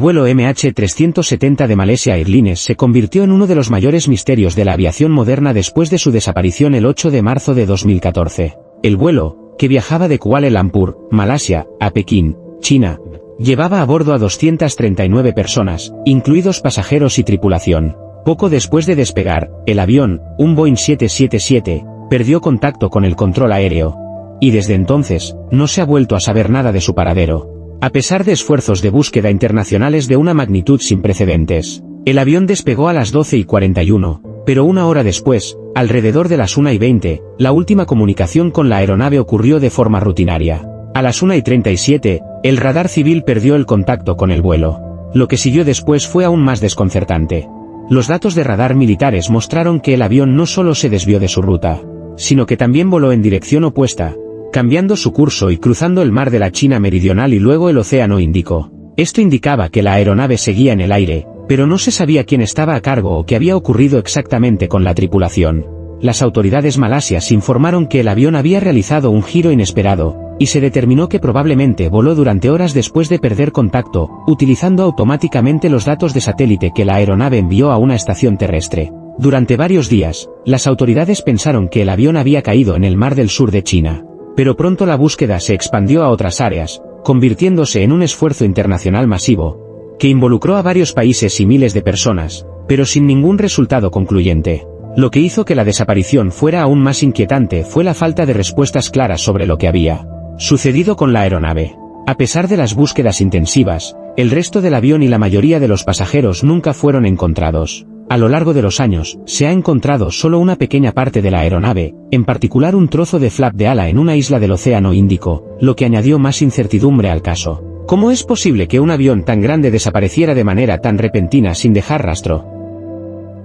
vuelo MH370 de Malaysia Airlines se convirtió en uno de los mayores misterios de la aviación moderna después de su desaparición el 8 de marzo de 2014. El vuelo, que viajaba de Kuala Lumpur, Malasia, a Pekín, China, llevaba a bordo a 239 personas, incluidos pasajeros y tripulación. Poco después de despegar, el avión, un Boeing 777, perdió contacto con el control aéreo. Y desde entonces, no se ha vuelto a saber nada de su paradero. A pesar de esfuerzos de búsqueda internacionales de una magnitud sin precedentes, el avión despegó a las 12:41, pero una hora después, alrededor de las 1:20, la última comunicación con la aeronave ocurrió de forma rutinaria. A las 1:37, el radar civil perdió el contacto con el vuelo. Lo que siguió después fue aún más desconcertante. Los datos de radar militares mostraron que el avión no solo se desvió de su ruta, sino que también voló en dirección opuesta, cambiando su curso y cruzando el mar de la China Meridional y luego el Océano Índico. Esto indicaba que la aeronave seguía en el aire, pero no se sabía quién estaba a cargo o qué había ocurrido exactamente con la tripulación. Las autoridades malasias informaron que el avión había realizado un giro inesperado, y se determinó que probablemente voló durante horas después de perder contacto, utilizando automáticamente los datos de satélite que la aeronave envió a una estación terrestre. Durante varios días, las autoridades pensaron que el avión había caído en el mar del sur de China. Pero pronto la búsqueda se expandió a otras áreas, convirtiéndose en un esfuerzo internacional masivo, que involucró a varios países y miles de personas, pero sin ningún resultado concluyente. Lo que hizo que la desaparición fuera aún más inquietante fue la falta de respuestas claras sobre lo que había sucedido con la aeronave. A pesar de las búsquedas intensivas, el resto del avión y la mayoría de los pasajeros nunca fueron encontrados. A lo largo de los años, se ha encontrado solo una pequeña parte de la aeronave, en particular un trozo de flap de ala en una isla del Océano Índico, lo que añadió más incertidumbre al caso. ¿Cómo es posible que un avión tan grande desapareciera de manera tan repentina sin dejar rastro?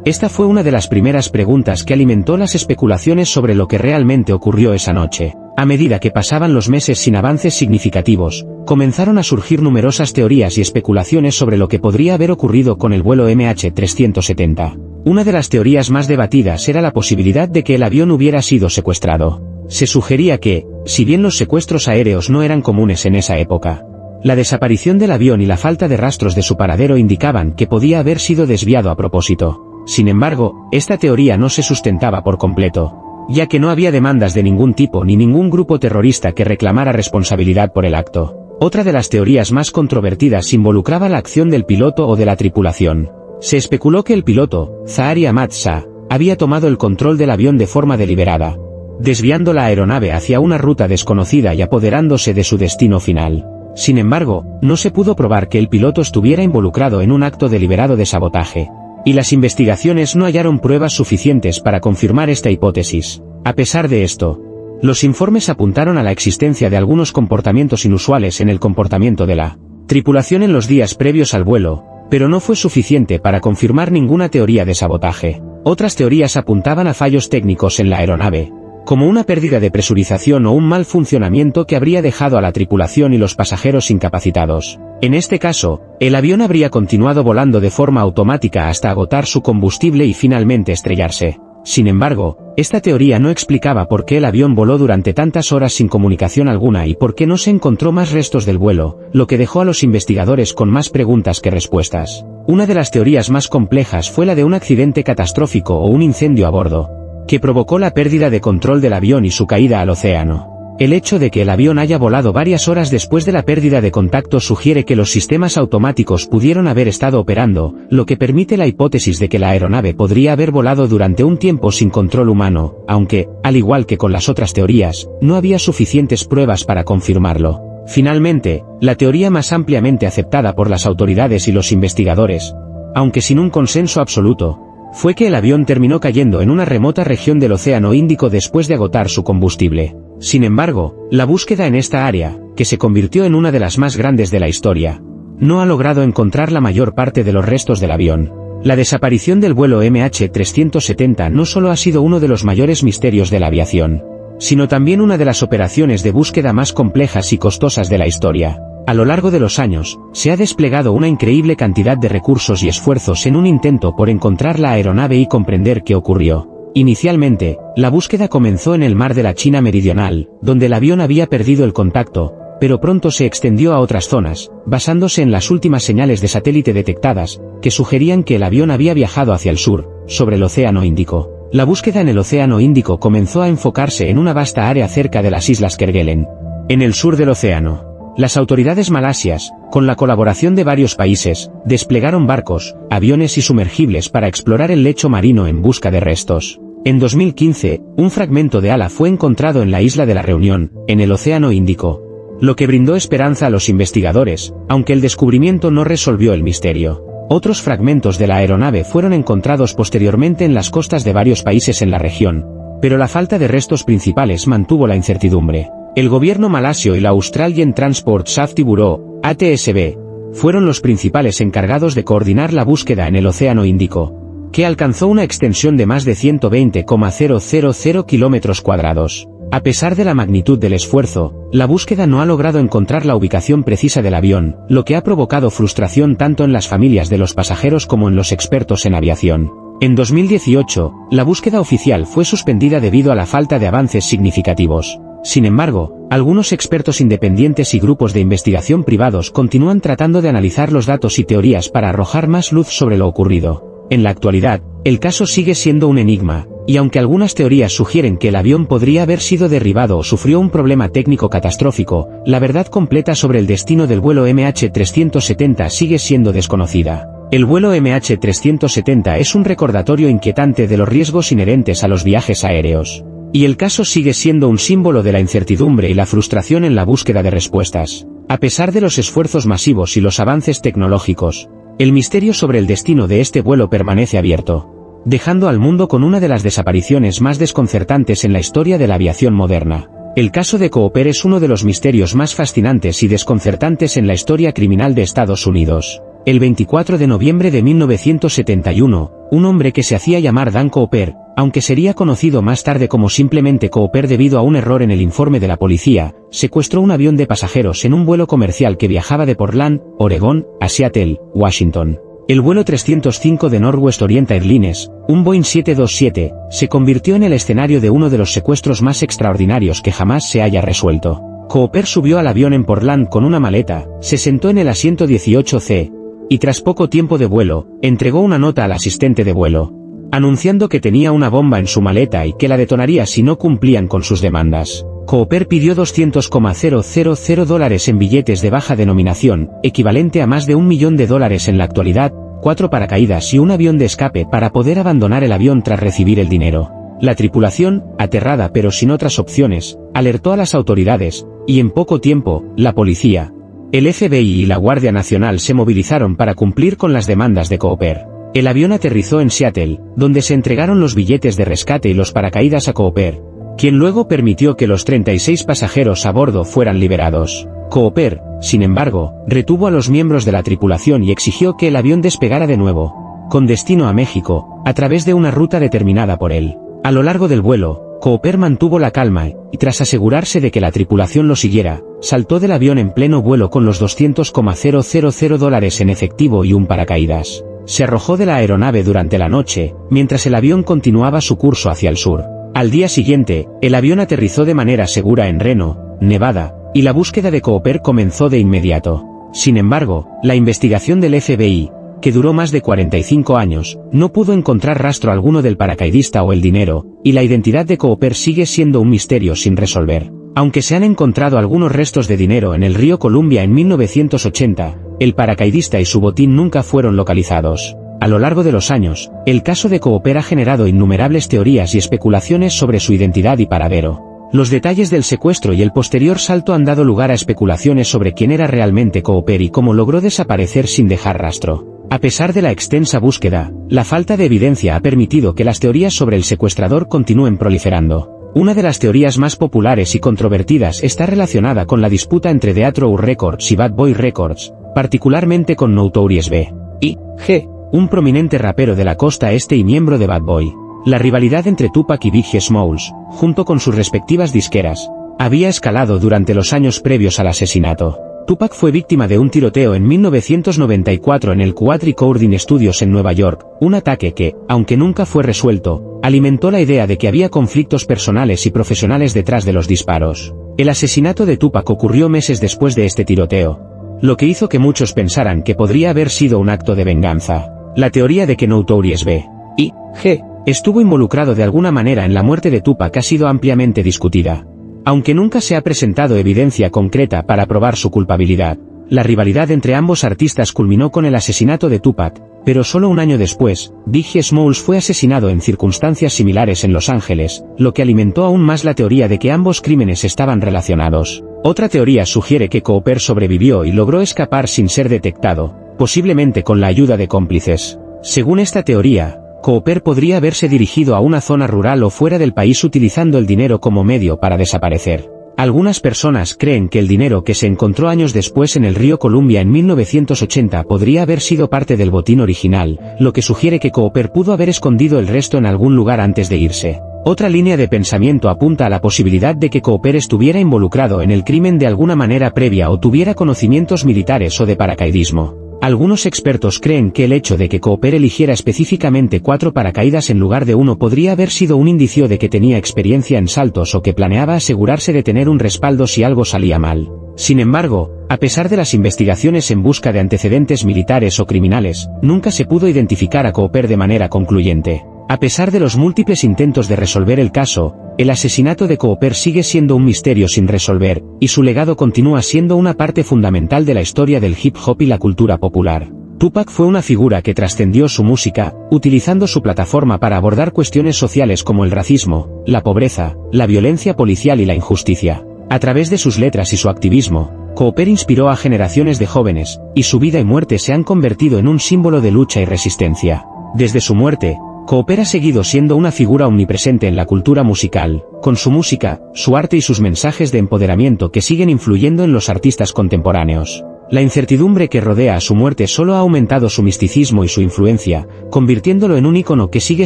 Esta fue una de las primeras preguntas que alimentó las especulaciones sobre lo que realmente ocurrió esa noche. A medida que pasaban los meses sin avances significativos, comenzaron a surgir numerosas teorías y especulaciones sobre lo que podría haber ocurrido con el vuelo MH370. Una de las teorías más debatidas era la posibilidad de que el avión hubiera sido secuestrado. Se sugería que, si bien los secuestros aéreos no eran comunes en esa época, la desaparición del avión y la falta de rastros de su paradero indicaban que podía haber sido desviado a propósito. Sin embargo, esta teoría no se sustentaba por completo, ya que no había demandas de ningún tipo ni ningún grupo terrorista que reclamara responsabilidad por el acto. Otra de las teorías más controvertidas involucraba la acción del piloto o de la tripulación. Se especuló que el piloto, Zahari Ahmad Shah, había tomado el control del avión de forma deliberada, desviando la aeronave hacia una ruta desconocida y apoderándose de su destino final. Sin embargo, no se pudo probar que el piloto estuviera involucrado en un acto deliberado de sabotaje, y las investigaciones no hallaron pruebas suficientes para confirmar esta hipótesis. A pesar de esto, los informes apuntaron a la existencia de algunos comportamientos inusuales en el comportamiento de la tripulación en los días previos al vuelo, pero no fue suficiente para confirmar ninguna teoría de sabotaje. Otras teorías apuntaban a fallos técnicos en la aeronave, como una pérdida de presurización o un mal funcionamiento que habría dejado a la tripulación y los pasajeros incapacitados. En este caso, el avión habría continuado volando de forma automática hasta agotar su combustible y finalmente estrellarse. Sin embargo, esta teoría no explicaba por qué el avión voló durante tantas horas sin comunicación alguna y por qué no se encontró más restos del vuelo, lo que dejó a los investigadores con más preguntas que respuestas. Una de las teorías más complejas fue la de un accidente catastrófico o un incendio a bordo, que provocó la pérdida de control del avión y su caída al océano. El hecho de que el avión haya volado varias horas después de la pérdida de contacto sugiere que los sistemas automáticos pudieron haber estado operando, lo que permite la hipótesis de que la aeronave podría haber volado durante un tiempo sin control humano, aunque, al igual que con las otras teorías, no había suficientes pruebas para confirmarlo. Finalmente, la teoría más ampliamente aceptada por las autoridades y los investigadores, aunque sin un consenso absoluto, fue que el avión terminó cayendo en una remota región del Océano Índico después de agotar su combustible. Sin embargo, la búsqueda en esta área, que se convirtió en una de las más grandes de la historia, no ha logrado encontrar la mayor parte de los restos del avión. La desaparición del vuelo MH370 no solo ha sido uno de los mayores misterios de la aviación, sino también una de las operaciones de búsqueda más complejas y costosas de la historia. A lo largo de los años, se ha desplegado una increíble cantidad de recursos y esfuerzos en un intento por encontrar la aeronave y comprender qué ocurrió. Inicialmente, la búsqueda comenzó en el mar de la China Meridional, donde el avión había perdido el contacto, pero pronto se extendió a otras zonas, basándose en las últimas señales de satélite detectadas, que sugerían que el avión había viajado hacia el sur, sobre el Océano Índico. La búsqueda en el Océano Índico comenzó a enfocarse en una vasta área cerca de las islas Kerguelen, en el sur del océano. Las autoridades malasias, con la colaboración de varios países, desplegaron barcos, aviones y sumergibles para explorar el lecho marino en busca de restos. En 2015, un fragmento de ala fue encontrado en la isla de la Reunión, en el Océano Índico, lo que brindó esperanza a los investigadores, aunque el descubrimiento no resolvió el misterio. Otros fragmentos de la aeronave fueron encontrados posteriormente en las costas de varios países en la región, pero la falta de restos principales mantuvo la incertidumbre. El gobierno malasio y la Australian Transport Safety Bureau, ATSB, fueron los principales encargados de coordinar la búsqueda en el Océano Índico, que alcanzó una extensión de más de 120,000 kilómetros cuadrados. A pesar de la magnitud del esfuerzo, la búsqueda no ha logrado encontrar la ubicación precisa del avión, lo que ha provocado frustración tanto en las familias de los pasajeros como en los expertos en aviación. En 2018, la búsqueda oficial fue suspendida debido a la falta de avances significativos. Sin embargo, algunos expertos independientes y grupos de investigación privados continúan tratando de analizar los datos y teorías para arrojar más luz sobre lo ocurrido. En la actualidad, el caso sigue siendo un enigma, y aunque algunas teorías sugieren que el avión podría haber sido derribado o sufrió un problema técnico catastrófico, la verdad completa sobre el destino del vuelo MH370 sigue siendo desconocida. El vuelo MH370 es un recordatorio inquietante de los riesgos inherentes a los viajes aéreos. Y el caso sigue siendo un símbolo de la incertidumbre y la frustración en la búsqueda de respuestas. A pesar de los esfuerzos masivos y los avances tecnológicos, el misterio sobre el destino de este vuelo permanece abierto, dejando al mundo con una de las desapariciones más desconcertantes en la historia de la aviación moderna. El caso de Cooper es uno de los misterios más fascinantes y desconcertantes en la historia criminal de Estados Unidos. El 24 de noviembre de 1971, un hombre que se hacía llamar Dan Cooper, aunque sería conocido más tarde como simplemente Cooper debido a un error en el informe de la policía, secuestró un avión de pasajeros en un vuelo comercial que viajaba de Portland, Oregón, a Seattle, Washington. El vuelo 305 de Northwest Orient Airlines, un Boeing 727, se convirtió en el escenario de uno de los secuestros más extraordinarios que jamás se haya resuelto. Cooper subió al avión en Portland con una maleta, se sentó en el asiento 18C, y tras poco tiempo de vuelo, entregó una nota al asistente de vuelo, anunciando que tenía una bomba en su maleta y que la detonaría si no cumplían con sus demandas. Cooper pidió $200,000 en billetes de baja denominación, equivalente a más de $1 millón en la actualidad, 4 paracaídas y un avión de escape para poder abandonar el avión tras recibir el dinero. La tripulación, aterrada pero sin otras opciones, alertó a las autoridades, y en poco tiempo, la policía, el FBI y la Guardia Nacional se movilizaron para cumplir con las demandas de Cooper. El avión aterrizó en Seattle, donde se entregaron los billetes de rescate y los paracaídas a Cooper, quien luego permitió que los 36 pasajeros a bordo fueran liberados. Cooper, sin embargo, retuvo a los miembros de la tripulación y exigió que el avión despegara de nuevo, con destino a México, a través de una ruta determinada por él. A lo largo del vuelo, Cooper mantuvo la calma y tras asegurarse de que la tripulación lo siguiera, saltó del avión en pleno vuelo con los $200,000 en efectivo y un paracaídas. Se arrojó de la aeronave durante la noche, mientras el avión continuaba su curso hacia el sur. Al día siguiente, el avión aterrizó de manera segura en Reno, Nevada, y la búsqueda de Cooper comenzó de inmediato. Sin embargo, la investigación del FBI, que duró más de 45 años, no pudo encontrar rastro alguno del paracaidista o el dinero, y la identidad de Cooper sigue siendo un misterio sin resolver. Aunque se han encontrado algunos restos de dinero en el río Columbia en 1980, el paracaidista y su botín nunca fueron localizados. A lo largo de los años, el caso de Cooper ha generado innumerables teorías y especulaciones sobre su identidad y paradero. Los detalles del secuestro y el posterior salto han dado lugar a especulaciones sobre quién era realmente Cooper y cómo logró desaparecer sin dejar rastro. A pesar de la extensa búsqueda, la falta de evidencia ha permitido que las teorías sobre el secuestrador continúen proliferando. Una de las teorías más populares y controvertidas está relacionada con la disputa entre The Atro Records y Bad Boy Records, particularmente con Notorious B.I.G., un prominente rapero de la costa este y miembro de Bad Boy. La rivalidad entre Tupac y Biggie Smalls, junto con sus respectivas disqueras, había escalado durante los años previos al asesinato. Tupac fue víctima de un tiroteo en 1994 en el Quad Recording Studios en Nueva York, un ataque que, aunque nunca fue resuelto, alimentó la idea de que había conflictos personales y profesionales detrás de los disparos. El asesinato de Tupac ocurrió meses después de este tiroteo, lo que hizo que muchos pensaran que podría haber sido un acto de venganza. La teoría de que Notorious B.I.G. estuvo involucrado de alguna manera en la muerte de Tupac ha sido ampliamente discutida. Aunque nunca se ha presentado evidencia concreta para probar su culpabilidad, la rivalidad entre ambos artistas culminó con el asesinato de Tupac, pero solo un año después, Biggie Smalls fue asesinado en circunstancias similares en Los Ángeles, lo que alimentó aún más la teoría de que ambos crímenes estaban relacionados. Otra teoría sugiere que Cooper sobrevivió y logró escapar sin ser detectado, posiblemente con la ayuda de cómplices. Según esta teoría, Cooper podría haberse dirigido a una zona rural o fuera del país utilizando el dinero como medio para desaparecer. Algunas personas creen que el dinero que se encontró años después en el río Columbia en 1980 podría haber sido parte del botín original, lo que sugiere que Cooper pudo haber escondido el resto en algún lugar antes de irse. Otra línea de pensamiento apunta a la posibilidad de que Cooper estuviera involucrado en el crimen de alguna manera previa o tuviera conocimientos militares o de paracaidismo. Algunos expertos creen que el hecho de que Cooper eligiera específicamente 4 paracaídas en lugar de uno podría haber sido un indicio de que tenía experiencia en saltos o que planeaba asegurarse de tener un respaldo si algo salía mal. Sin embargo, a pesar de las investigaciones en busca de antecedentes militares o criminales, nunca se pudo identificar a Cooper de manera concluyente. A pesar de los múltiples intentos de resolver el caso, el asesinato de Cooper sigue siendo un misterio sin resolver, y su legado continúa siendo una parte fundamental de la historia del hip hop y la cultura popular. Tupac fue una figura que trascendió su música, utilizando su plataforma para abordar cuestiones sociales como el racismo, la pobreza, la violencia policial y la injusticia. A través de sus letras y su activismo, Cooper inspiró a generaciones de jóvenes, y su vida y muerte se han convertido en un símbolo de lucha y resistencia. Desde su muerte, Cooper ha seguido siendo una figura omnipresente en la cultura musical, con su música, su arte y sus mensajes de empoderamiento que siguen influyendo en los artistas contemporáneos. La incertidumbre que rodea a su muerte solo ha aumentado su misticismo y su influencia, convirtiéndolo en un ícono que sigue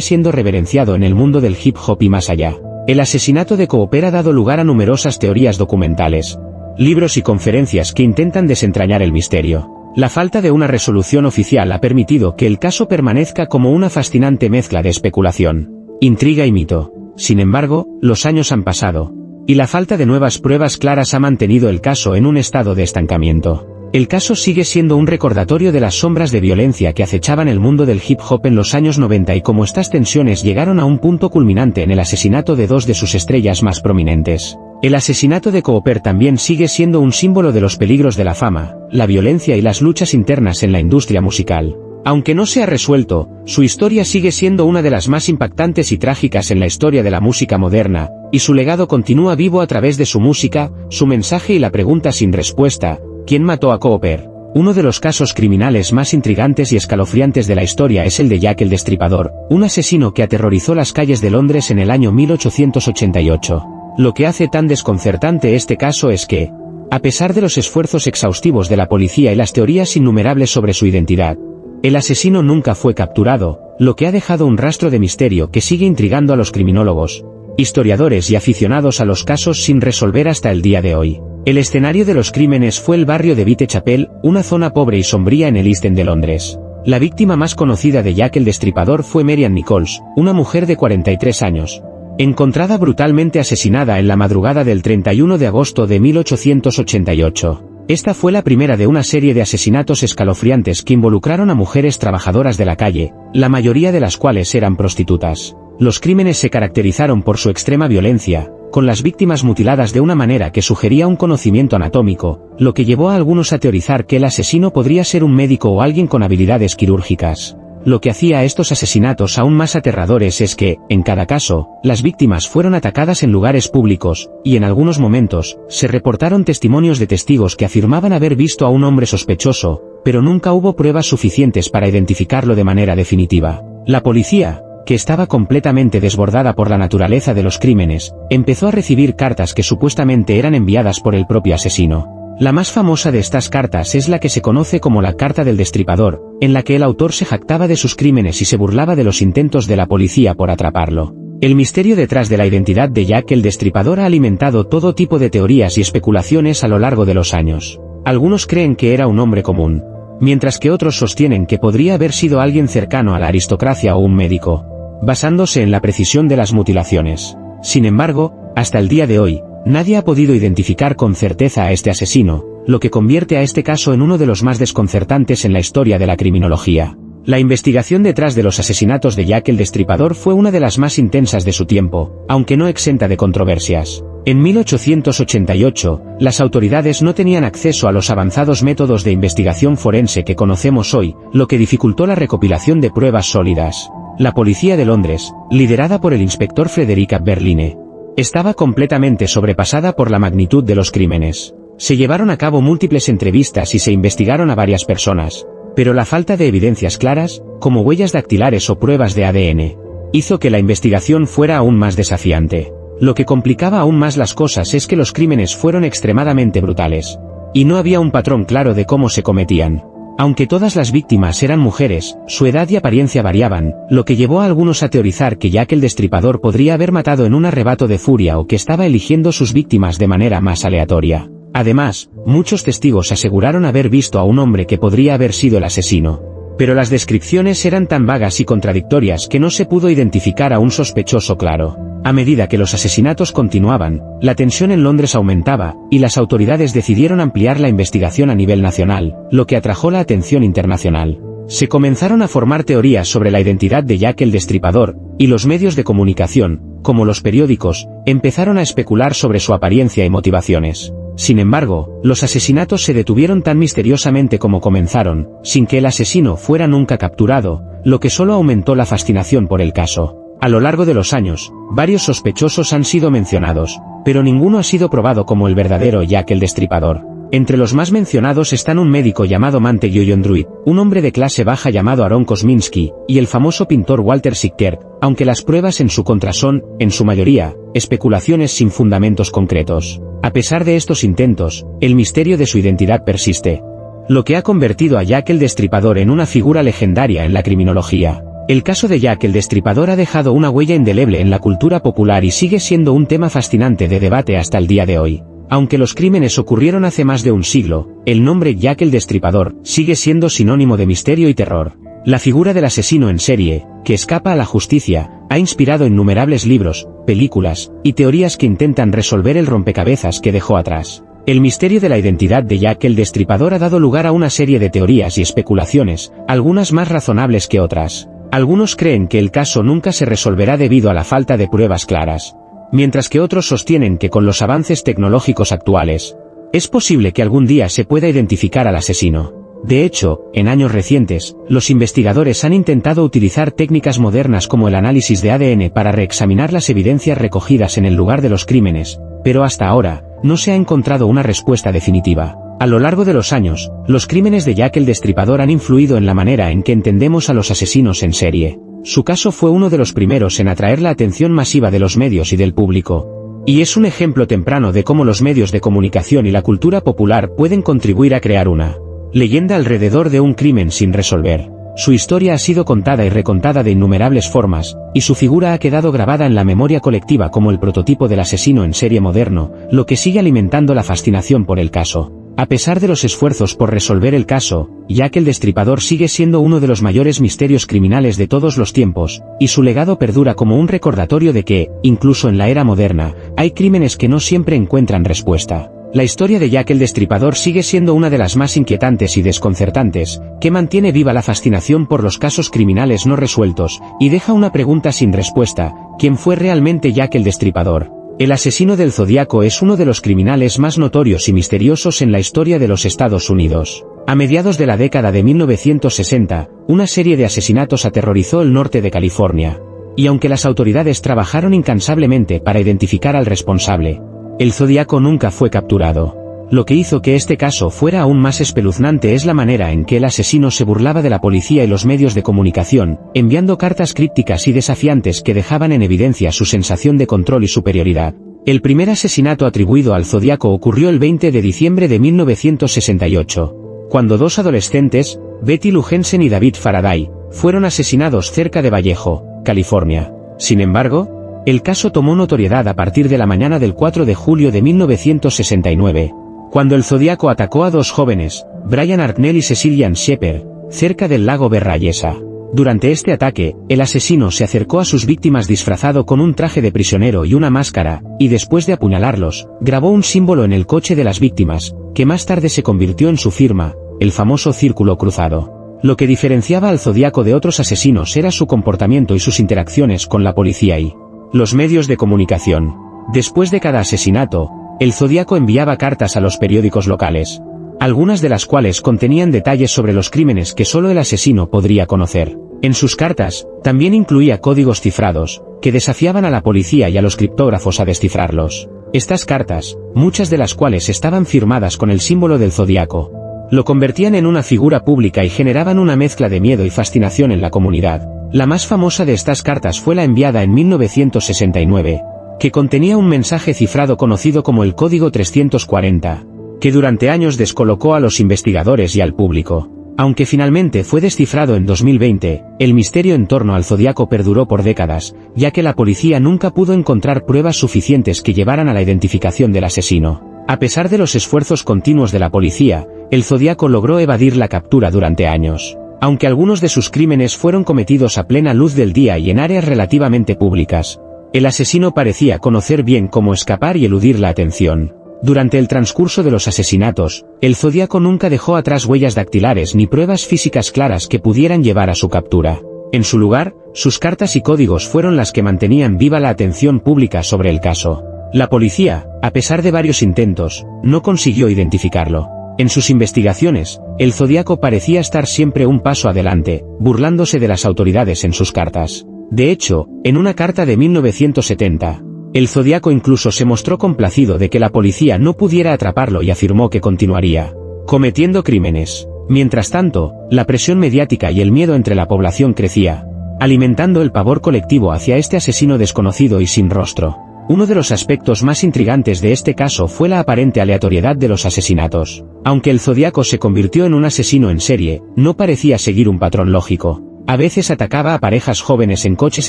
siendo reverenciado en el mundo del hip hop y más allá. El asesinato de Cooper ha dado lugar a numerosas teorías documentales, libros y conferencias que intentan desentrañar el misterio. La falta de una resolución oficial ha permitido que el caso permanezca como una fascinante mezcla de especulación, intriga y mito. Sin embargo, los años han pasado, y la falta de nuevas pruebas claras ha mantenido el caso en un estado de estancamiento. El caso sigue siendo un recordatorio de las sombras de violencia que acechaban el mundo del hip hop en los años 90 y cómo estas tensiones llegaron a un punto culminante en el asesinato de 2 de sus estrellas más prominentes. El asesinato de Cooper también sigue siendo un símbolo de los peligros de la fama, la violencia y las luchas internas en la industria musical. Aunque no se ha resuelto, su historia sigue siendo una de las más impactantes y trágicas en la historia de la música moderna, y su legado continúa vivo a través de su música, su mensaje y la pregunta sin respuesta: ¿quién mató a Cooper? Uno de los casos criminales más intrigantes y escalofriantes de la historia es el de Jack el Destripador, un asesino que aterrorizó las calles de Londres en el año 1888. Lo que hace tan desconcertante este caso es que, a pesar de los esfuerzos exhaustivos de la policía y las teorías innumerables sobre su identidad, el asesino nunca fue capturado, lo que ha dejado un rastro de misterio que sigue intrigando a los criminólogos, historiadores y aficionados a los casos sin resolver hasta el día de hoy. El escenario de los crímenes fue el barrio de Whitechapel, una zona pobre y sombría en el East End de Londres. La víctima más conocida de Jack el Destripador fue Marian Nichols, una mujer de 43 años. Encontrada brutalmente asesinada en la madrugada del 31 de agosto de 1888. Esta fue la primera de una serie de asesinatos escalofriantes que involucraron a mujeres trabajadoras de la calle, la mayoría de las cuales eran prostitutas. Los crímenes se caracterizaron por su extrema violencia, con las víctimas mutiladas de una manera que sugería un conocimiento anatómico, lo que llevó a algunos a teorizar que el asesino podría ser un médico o alguien con habilidades quirúrgicas. Lo que hacía a estos asesinatos aún más aterradores es que, en cada caso, las víctimas fueron atacadas en lugares públicos, y en algunos momentos, se reportaron testimonios de testigos que afirmaban haber visto a un hombre sospechoso, pero nunca hubo pruebas suficientes para identificarlo de manera definitiva. La policía, que estaba completamente desbordada por la naturaleza de los crímenes, empezó a recibir cartas que supuestamente eran enviadas por el propio asesino. La más famosa de estas cartas es la que se conoce como la Carta del Destripador, en la que el autor se jactaba de sus crímenes y se burlaba de los intentos de la policía por atraparlo. El misterio detrás de la identidad de Jack el Destripador ha alimentado todo tipo de teorías y especulaciones a lo largo de los años. Algunos creen que era un hombre común, mientras que otros sostienen que podría haber sido alguien cercano a la aristocracia o un médico. basándose en la precisión de las mutilaciones. Sin embargo, hasta el día de hoy, nadie ha podido identificar con certeza a este asesino, lo que convierte a este caso en uno de los más desconcertantes en la historia de la criminología. La investigación detrás de los asesinatos de Jack el Destripador fue una de las más intensas de su tiempo, aunque no exenta de controversias. En 1888, las autoridades no tenían acceso a los avanzados métodos de investigación forense que conocemos hoy, lo que dificultó la recopilación de pruebas sólidas. La policía de Londres, liderada por el inspector Frederick Berline, estaba completamente sobrepasada por la magnitud de los crímenes. Se llevaron a cabo múltiples entrevistas y se investigaron a varias personas, pero la falta de evidencias claras, como huellas dactilares o pruebas de ADN, hizo que la investigación fuera aún más desafiante. Lo que complicaba aún más las cosas es que los crímenes fueron extremadamente brutales, y no había un patrón claro de cómo se cometían. Aunque todas las víctimas eran mujeres, su edad y apariencia variaban, lo que llevó a algunos a teorizar que Jack el Destripador podría haber matado en un arrebato de furia o que estaba eligiendo sus víctimas de manera más aleatoria. Además, muchos testigos aseguraron haber visto a un hombre que podría haber sido el asesino. Pero las descripciones eran tan vagas y contradictorias que no se pudo identificar a un sospechoso claro. A medida que los asesinatos continuaban, la tensión en Londres aumentaba, y las autoridades decidieron ampliar la investigación a nivel nacional, lo que atrajo la atención internacional. Se comenzaron a formar teorías sobre la identidad de Jack el Destripador, y los medios de comunicación, como los periódicos, empezaron a especular sobre su apariencia y motivaciones. Sin embargo, los asesinatos se detuvieron tan misteriosamente como comenzaron, sin que el asesino fuera nunca capturado, lo que solo aumentó la fascinación por el caso. A lo largo de los años, varios sospechosos han sido mencionados, pero ninguno ha sido probado como el verdadero Jack el Destripador. Entre los más mencionados están un médico llamado Montague Druid, un hombre de clase baja llamado Aaron Kosminski, y el famoso pintor Walter Sickert, aunque las pruebas en su contra son, en su mayoría, especulaciones sin fundamentos concretos. A pesar de estos intentos, el misterio de su identidad persiste, lo que ha convertido a Jack el Destripador en una figura legendaria en la criminología. El caso de Jack el Destripador ha dejado una huella indeleble en la cultura popular y sigue siendo un tema fascinante de debate hasta el día de hoy. Aunque los crímenes ocurrieron hace más de un siglo, el nombre Jack el Destripador sigue siendo sinónimo de misterio y terror. La figura del asesino en serie, que escapa a la justicia, ha inspirado innumerables libros, películas, y teorías que intentan resolver el rompecabezas que dejó atrás. El misterio de la identidad de Jack el Destripador ha dado lugar a una serie de teorías y especulaciones, algunas más razonables que otras. Algunos creen que el caso nunca se resolverá debido a la falta de pruebas claras, mientras que otros sostienen que con los avances tecnológicos actuales, es posible que algún día se pueda identificar al asesino. De hecho, en años recientes, los investigadores han intentado utilizar técnicas modernas como el análisis de ADN para reexaminar las evidencias recogidas en el lugar de los crímenes, pero hasta ahora, no se ha encontrado una respuesta definitiva. A lo largo de los años, los crímenes de Jack el Destripador han influido en la manera en que entendemos a los asesinos en serie. Su caso fue uno de los primeros en atraer la atención masiva de los medios y del público. Y es un ejemplo temprano de cómo los medios de comunicación y la cultura popular pueden contribuir a crear una leyenda alrededor de un crimen sin resolver. Su historia ha sido contada y recontada de innumerables formas, y su figura ha quedado grabada en la memoria colectiva como el prototipo del asesino en serie moderno, lo que sigue alimentando la fascinación por el caso. A pesar de los esfuerzos por resolver el caso, Jack el Destripador sigue siendo uno de los mayores misterios criminales de todos los tiempos, y su legado perdura como un recordatorio de que, incluso en la era moderna, hay crímenes que no siempre encuentran respuesta. La historia de Jack el Destripador sigue siendo una de las más inquietantes y desconcertantes, que mantiene viva la fascinación por los casos criminales no resueltos, y deja una pregunta sin respuesta: ¿quién fue realmente Jack el Destripador? El asesino del Zodíaco es uno de los criminales más notorios y misteriosos en la historia de los Estados Unidos. A mediados de la década de 1960, una serie de asesinatos aterrorizó el norte de California. Y aunque las autoridades trabajaron incansablemente para identificar al responsable, el Zodíaco nunca fue capturado. Lo que hizo que este caso fuera aún más espeluznante es la manera en que el asesino se burlaba de la policía y los medios de comunicación, enviando cartas crípticas y desafiantes que dejaban en evidencia su sensación de control y superioridad. El primer asesinato atribuido al Zodíaco ocurrió el 20 de diciembre de 1968, cuando dos adolescentes, Betty Lou Jensen y David Faraday, fueron asesinados cerca de Vallejo, California. Sin embargo, el caso tomó notoriedad a partir de la mañana del 4 de julio de 1969, cuando el Zodíaco atacó a dos jóvenes, Brian Hartnell y Cecilian Shepard, cerca del lago Berryessa. Durante este ataque, el asesino se acercó a sus víctimas disfrazado con un traje de prisionero y una máscara, y después de apuñalarlos, grabó un símbolo en el coche de las víctimas, que más tarde se convirtió en su firma, el famoso círculo cruzado. Lo que diferenciaba al Zodíaco de otros asesinos era su comportamiento y sus interacciones con la policía y los medios de comunicación. Después de cada asesinato, el Zodíaco enviaba cartas a los periódicos locales, algunas de las cuales contenían detalles sobre los crímenes que solo el asesino podría conocer. En sus cartas, también incluía códigos cifrados, que desafiaban a la policía y a los criptógrafos a descifrarlos. Estas cartas, muchas de las cuales estaban firmadas con el símbolo del Zodíaco, lo convertían en una figura pública y generaban una mezcla de miedo y fascinación en la comunidad. La más famosa de estas cartas fue la enviada en 1969, que contenía un mensaje cifrado conocido como el Código 340, que durante años descolocó a los investigadores y al público. Aunque finalmente fue descifrado en 2020, el misterio en torno al Zodíaco perduró por décadas, ya que la policía nunca pudo encontrar pruebas suficientes que llevaran a la identificación del asesino. A pesar de los esfuerzos continuos de la policía, el Zodíaco logró evadir la captura durante años. Aunque algunos de sus crímenes fueron cometidos a plena luz del día y en áreas relativamente públicas, el asesino parecía conocer bien cómo escapar y eludir la atención. Durante el transcurso de los asesinatos, el Zodíaco nunca dejó atrás huellas dactilares ni pruebas físicas claras que pudieran llevar a su captura. En su lugar, sus cartas y códigos fueron las que mantenían viva la atención pública sobre el caso. La policía, a pesar de varios intentos, no consiguió identificarlo. En sus investigaciones, el Zodíaco parecía estar siempre un paso adelante, burlándose de las autoridades en sus cartas. De hecho, en una carta de 1970, el Zodíaco incluso se mostró complacido de que la policía no pudiera atraparlo y afirmó que continuaría cometiendo crímenes. Mientras tanto, la presión mediática y el miedo entre la población crecía, alimentando el pavor colectivo hacia este asesino desconocido y sin rostro. Uno de los aspectos más intrigantes de este caso fue la aparente aleatoriedad de los asesinatos. Aunque el Zodíaco se convirtió en un asesino en serie, no parecía seguir un patrón lógico. A veces atacaba a parejas jóvenes en coches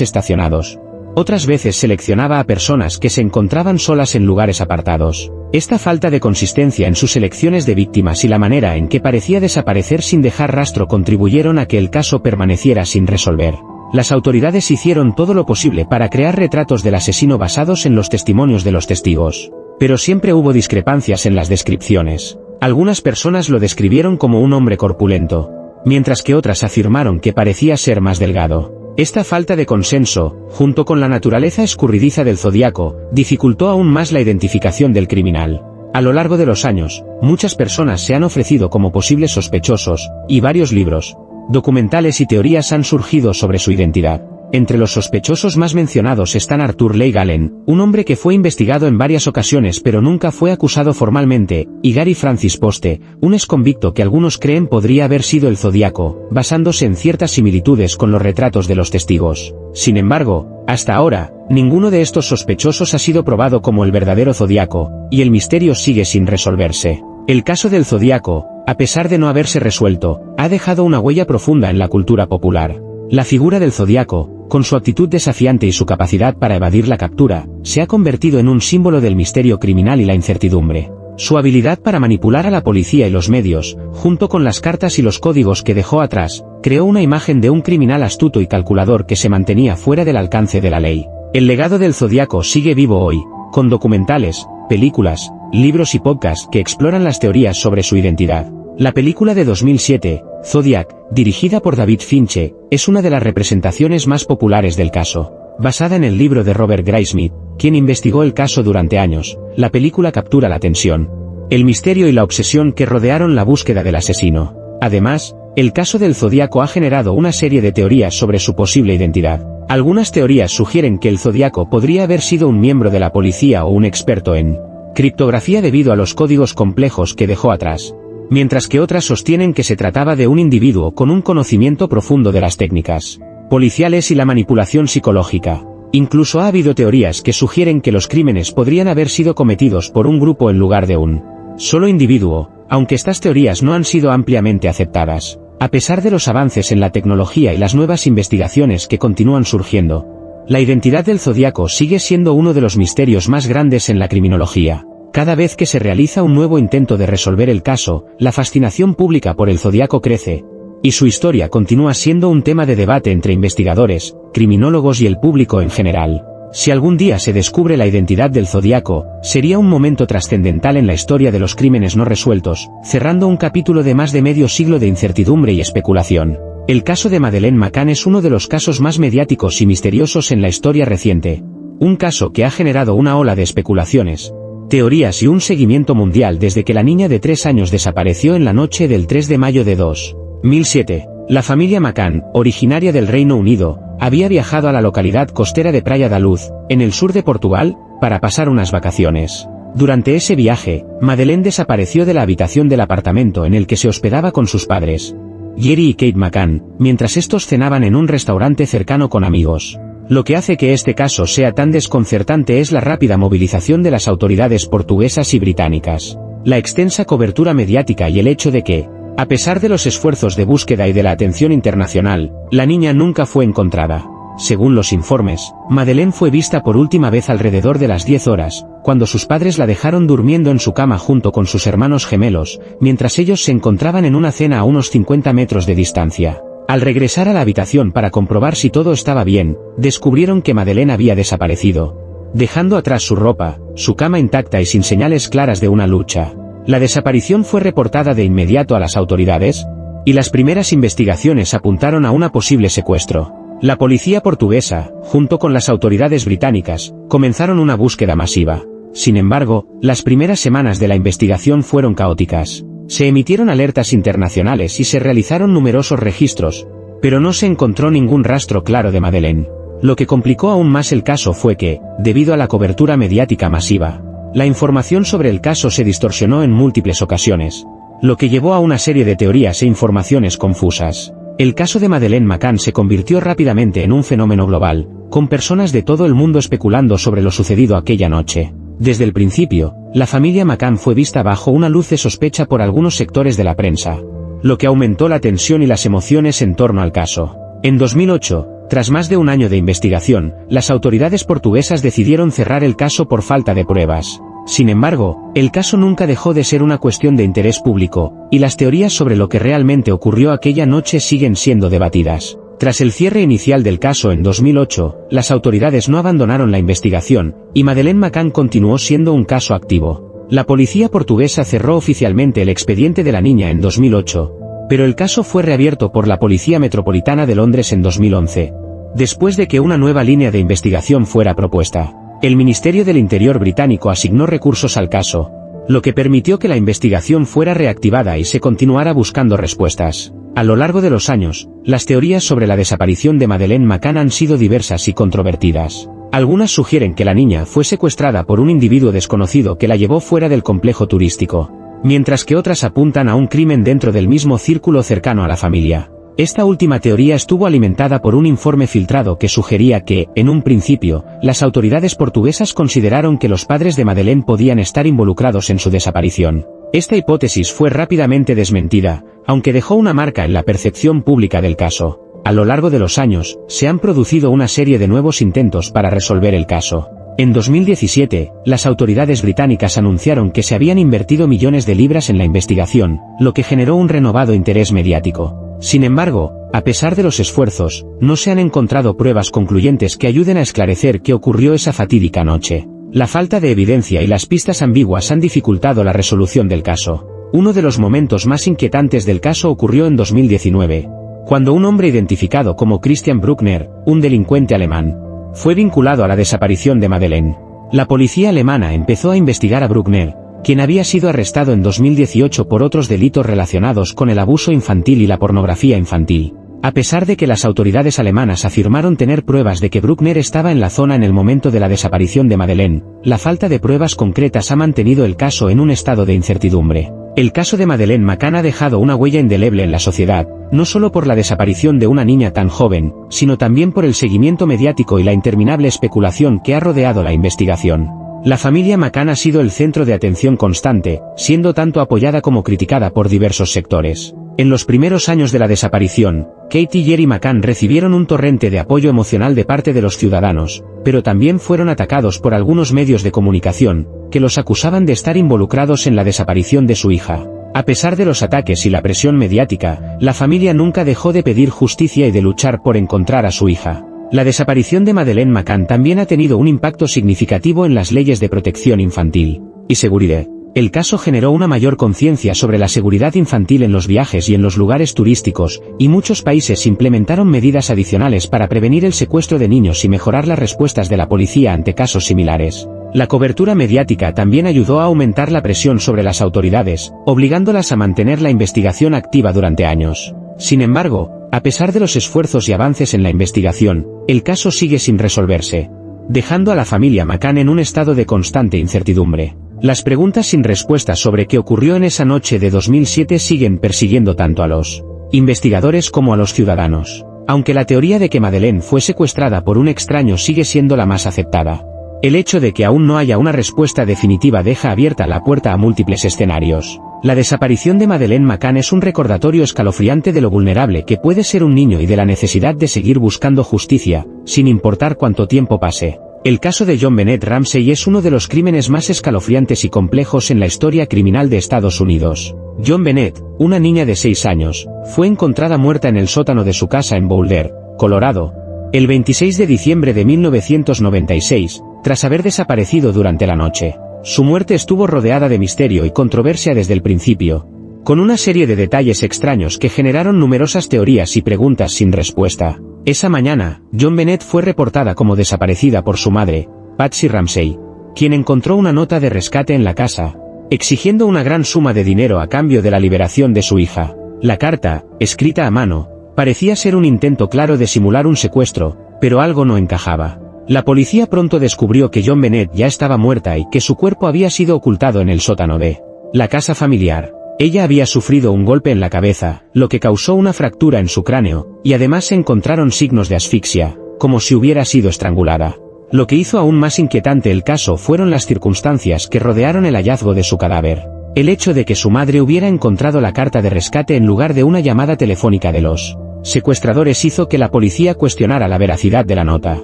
estacionados. Otras veces seleccionaba a personas que se encontraban solas en lugares apartados. Esta falta de consistencia en sus elecciones de víctimas y la manera en que parecía desaparecer sin dejar rastro contribuyeron a que el caso permaneciera sin resolver. Las autoridades hicieron todo lo posible para crear retratos del asesino basados en los testimonios de los testigos. Pero siempre hubo discrepancias en las descripciones. Algunas personas lo describieron como un hombre corpulento, mientras que otras afirmaron que parecía ser más delgado. Esta falta de consenso, junto con la naturaleza escurridiza del Zodíaco, dificultó aún más la identificación del criminal. A lo largo de los años, muchas personas se han ofrecido como posibles sospechosos, y varios libros, documentales y teorías han surgido sobre su identidad. Entre los sospechosos más mencionados están Arthur Leigh Gallen, un hombre que fue investigado en varias ocasiones pero nunca fue acusado formalmente, y Gary Francis Poste, un exconvicto que algunos creen podría haber sido el Zodíaco, basándose en ciertas similitudes con los retratos de los testigos. Sin embargo, hasta ahora, ninguno de estos sospechosos ha sido probado como el verdadero Zodíaco, y el misterio sigue sin resolverse. El caso del Zodíaco, a pesar de no haberse resuelto, ha dejado una huella profunda en la cultura popular. La figura del Zodíaco, con su actitud desafiante y su capacidad para evadir la captura, se ha convertido en un símbolo del misterio criminal y la incertidumbre. Su habilidad para manipular a la policía y los medios, junto con las cartas y los códigos que dejó atrás, creó una imagen de un criminal astuto y calculador que se mantenía fuera del alcance de la ley. El legado del Zodíaco sigue vivo hoy, con documentales, películas, libros y podcasts que exploran las teorías sobre su identidad. La película de 2007, Zodiac, dirigida por David Fincher, es una de las representaciones más populares del caso. Basada en el libro de Robert Graysmith, quien investigó el caso durante años, la película captura la tensión, el misterio y la obsesión que rodearon la búsqueda del asesino. Además, el caso del Zodíaco ha generado una serie de teorías sobre su posible identidad. Algunas teorías sugieren que el Zodíaco podría haber sido un miembro de la policía o un experto en criptografía debido a los códigos complejos que dejó atrás, mientras que otras sostienen que se trataba de un individuo con un conocimiento profundo de las técnicas policiales y la manipulación psicológica. Incluso ha habido teorías que sugieren que los crímenes podrían haber sido cometidos por un grupo en lugar de un solo individuo, aunque estas teorías no han sido ampliamente aceptadas. A pesar de los avances en la tecnología y las nuevas investigaciones que continúan surgiendo, la identidad del Zodíaco sigue siendo uno de los misterios más grandes en la criminología. Cada vez que se realiza un nuevo intento de resolver el caso, la fascinación pública por el Zodíaco crece, y su historia continúa siendo un tema de debate entre investigadores, criminólogos y el público en general. Si algún día se descubre la identidad del Zodíaco, sería un momento trascendental en la historia de los crímenes no resueltos, cerrando un capítulo de más de medio siglo de incertidumbre y especulación. El caso de Madeleine McCann es uno de los casos más mediáticos y misteriosos en la historia reciente. Un caso que ha generado una ola de especulaciones, teorías y un seguimiento mundial desde que la niña de 3 años desapareció en la noche del 3 de mayo de 2007. La familia McCann, originaria del Reino Unido, había viajado a la localidad costera de Praia da Luz, en el sur de Portugal, para pasar unas vacaciones. Durante ese viaje, Madeleine desapareció de la habitación del apartamento en el que se hospedaba con sus padres, Jerry y Kate McCann, mientras estos cenaban en un restaurante cercano con amigos. Lo que hace que este caso sea tan desconcertante es la rápida movilización de las autoridades portuguesas y británicas, la extensa cobertura mediática y el hecho de que, a pesar de los esfuerzos de búsqueda y de la atención internacional, la niña nunca fue encontrada. Según los informes, Madeleine fue vista por última vez alrededor de las 10 horas, cuando sus padres la dejaron durmiendo en su cama junto con sus hermanos gemelos, mientras ellos se encontraban en una cena a unos 50 metros de distancia. Al regresar a la habitación para comprobar si todo estaba bien, descubrieron que Madeleine había desaparecido, dejando atrás su ropa, su cama intacta y sin señales claras de una lucha. La desaparición fue reportada de inmediato a las autoridades, y las primeras investigaciones apuntaron a un posible secuestro. La policía portuguesa, junto con las autoridades británicas, comenzaron una búsqueda masiva. Sin embargo, las primeras semanas de la investigación fueron caóticas. Se emitieron alertas internacionales y se realizaron numerosos registros, pero no se encontró ningún rastro claro de Madeleine. Lo que complicó aún más el caso fue que, debido a la cobertura mediática masiva, la información sobre el caso se distorsionó en múltiples ocasiones, lo que llevó a una serie de teorías e informaciones confusas. El caso de Madeleine McCann se convirtió rápidamente en un fenómeno global, con personas de todo el mundo especulando sobre lo sucedido aquella noche. Desde el principio, la familia McCann fue vista bajo una luz de sospecha por algunos sectores de la prensa, lo que aumentó la tensión y las emociones en torno al caso. En 2008, tras más de un año de investigación, las autoridades portuguesas decidieron cerrar el caso por falta de pruebas. Sin embargo, el caso nunca dejó de ser una cuestión de interés público, y las teorías sobre lo que realmente ocurrió aquella noche siguen siendo debatidas. Tras el cierre inicial del caso en 2008, las autoridades no abandonaron la investigación, y Madeleine McCann continuó siendo un caso activo. La policía portuguesa cerró oficialmente el expediente de la niña en 2008, pero el caso fue reabierto por la Policía Metropolitana de Londres en 2011, después de que una nueva línea de investigación fuera propuesta. El Ministerio del Interior británico asignó recursos al caso, lo que permitió que la investigación fuera reactivada y se continuara buscando respuestas. A lo largo de los años, las teorías sobre la desaparición de Madeleine McCann han sido diversas y controvertidas. Algunas sugieren que la niña fue secuestrada por un individuo desconocido que la llevó fuera del complejo turístico, mientras que otras apuntan a un crimen dentro del mismo círculo cercano a la familia. Esta última teoría estuvo alimentada por un informe filtrado que sugería que, en un principio, las autoridades portuguesas consideraron que los padres de Madeleine podían estar involucrados en su desaparición. Esta hipótesis fue rápidamente desmentida, aunque dejó una marca en la percepción pública del caso. A lo largo de los años, se han producido una serie de nuevos intentos para resolver el caso. En 2017, las autoridades británicas anunciaron que se habían invertido millones de libras en la investigación, lo que generó un renovado interés mediático. Sin embargo, a pesar de los esfuerzos, no se han encontrado pruebas concluyentes que ayuden a esclarecer qué ocurrió esa fatídica noche. La falta de evidencia y las pistas ambiguas han dificultado la resolución del caso. Uno de los momentos más inquietantes del caso ocurrió en 2019, cuando un hombre identificado como Christian Bruckner, un delincuente alemán, fue vinculado a la desaparición de Madeleine. La policía alemana empezó a investigar a Bruckner, quien había sido arrestado en 2018 por otros delitos relacionados con el abuso infantil y la pornografía infantil. A pesar de que las autoridades alemanas afirmaron tener pruebas de que Bruckner estaba en la zona en el momento de la desaparición de Madeleine, la falta de pruebas concretas ha mantenido el caso en un estado de incertidumbre. El caso de Madeleine McCann ha dejado una huella indeleble en la sociedad, no solo por la desaparición de una niña tan joven, sino también por el seguimiento mediático y la interminable especulación que ha rodeado la investigación. La familia McCann ha sido el centro de atención constante, siendo tanto apoyada como criticada por diversos sectores. En los primeros años de la desaparición, Kate y Jerry McCann recibieron un torrente de apoyo emocional de parte de los ciudadanos, pero también fueron atacados por algunos medios de comunicación, que los acusaban de estar involucrados en la desaparición de su hija. A pesar de los ataques y la presión mediática, la familia nunca dejó de pedir justicia y de luchar por encontrar a su hija. La desaparición de Madeleine McCann también ha tenido un impacto significativo en las leyes de protección infantil y seguridad. El caso generó una mayor conciencia sobre la seguridad infantil en los viajes y en los lugares turísticos, y muchos países implementaron medidas adicionales para prevenir el secuestro de niños y mejorar las respuestas de la policía ante casos similares. La cobertura mediática también ayudó a aumentar la presión sobre las autoridades, obligándolas a mantener la investigación activa durante años. Sin embargo, a pesar de los esfuerzos y avances en la investigación, el caso sigue sin resolverse, dejando a la familia McCann en un estado de constante incertidumbre. Las preguntas sin respuesta sobre qué ocurrió en esa noche de 2007 siguen persiguiendo tanto a los investigadores como a los ciudadanos. Aunque la teoría de que Madeleine fue secuestrada por un extraño sigue siendo la más aceptada, el hecho de que aún no haya una respuesta definitiva deja abierta la puerta a múltiples escenarios. La desaparición de Madeleine McCann es un recordatorio escalofriante de lo vulnerable que puede ser un niño y de la necesidad de seguir buscando justicia, sin importar cuánto tiempo pase. El caso de JonBenét Ramsey es uno de los crímenes más escalofriantes y complejos en la historia criminal de Estados Unidos. JonBenét, una niña de 6 años, fue encontrada muerta en el sótano de su casa en Boulder, Colorado, el 26 de diciembre de 1996, tras haber desaparecido durante la noche. Su muerte estuvo rodeada de misterio y controversia desde el principio, con una serie de detalles extraños que generaron numerosas teorías y preguntas sin respuesta. Esa mañana, JonBenét fue reportada como desaparecida por su madre, Patsy Ramsey, quien encontró una nota de rescate en la casa, exigiendo una gran suma de dinero a cambio de la liberación de su hija. La carta, escrita a mano, parecía ser un intento claro de simular un secuestro, pero algo no encajaba. La policía pronto descubrió que JonBenét ya estaba muerta y que su cuerpo había sido ocultado en el sótano de la casa familiar. Ella había sufrido un golpe en la cabeza, lo que causó una fractura en su cráneo, y además se encontraron signos de asfixia, como si hubiera sido estrangulada. Lo que hizo aún más inquietante el caso fueron las circunstancias que rodearon el hallazgo de su cadáver. El hecho de que su madre hubiera encontrado la carta de rescate en lugar de una llamada telefónica de los secuestradores hizo que la policía cuestionara la veracidad de la nota.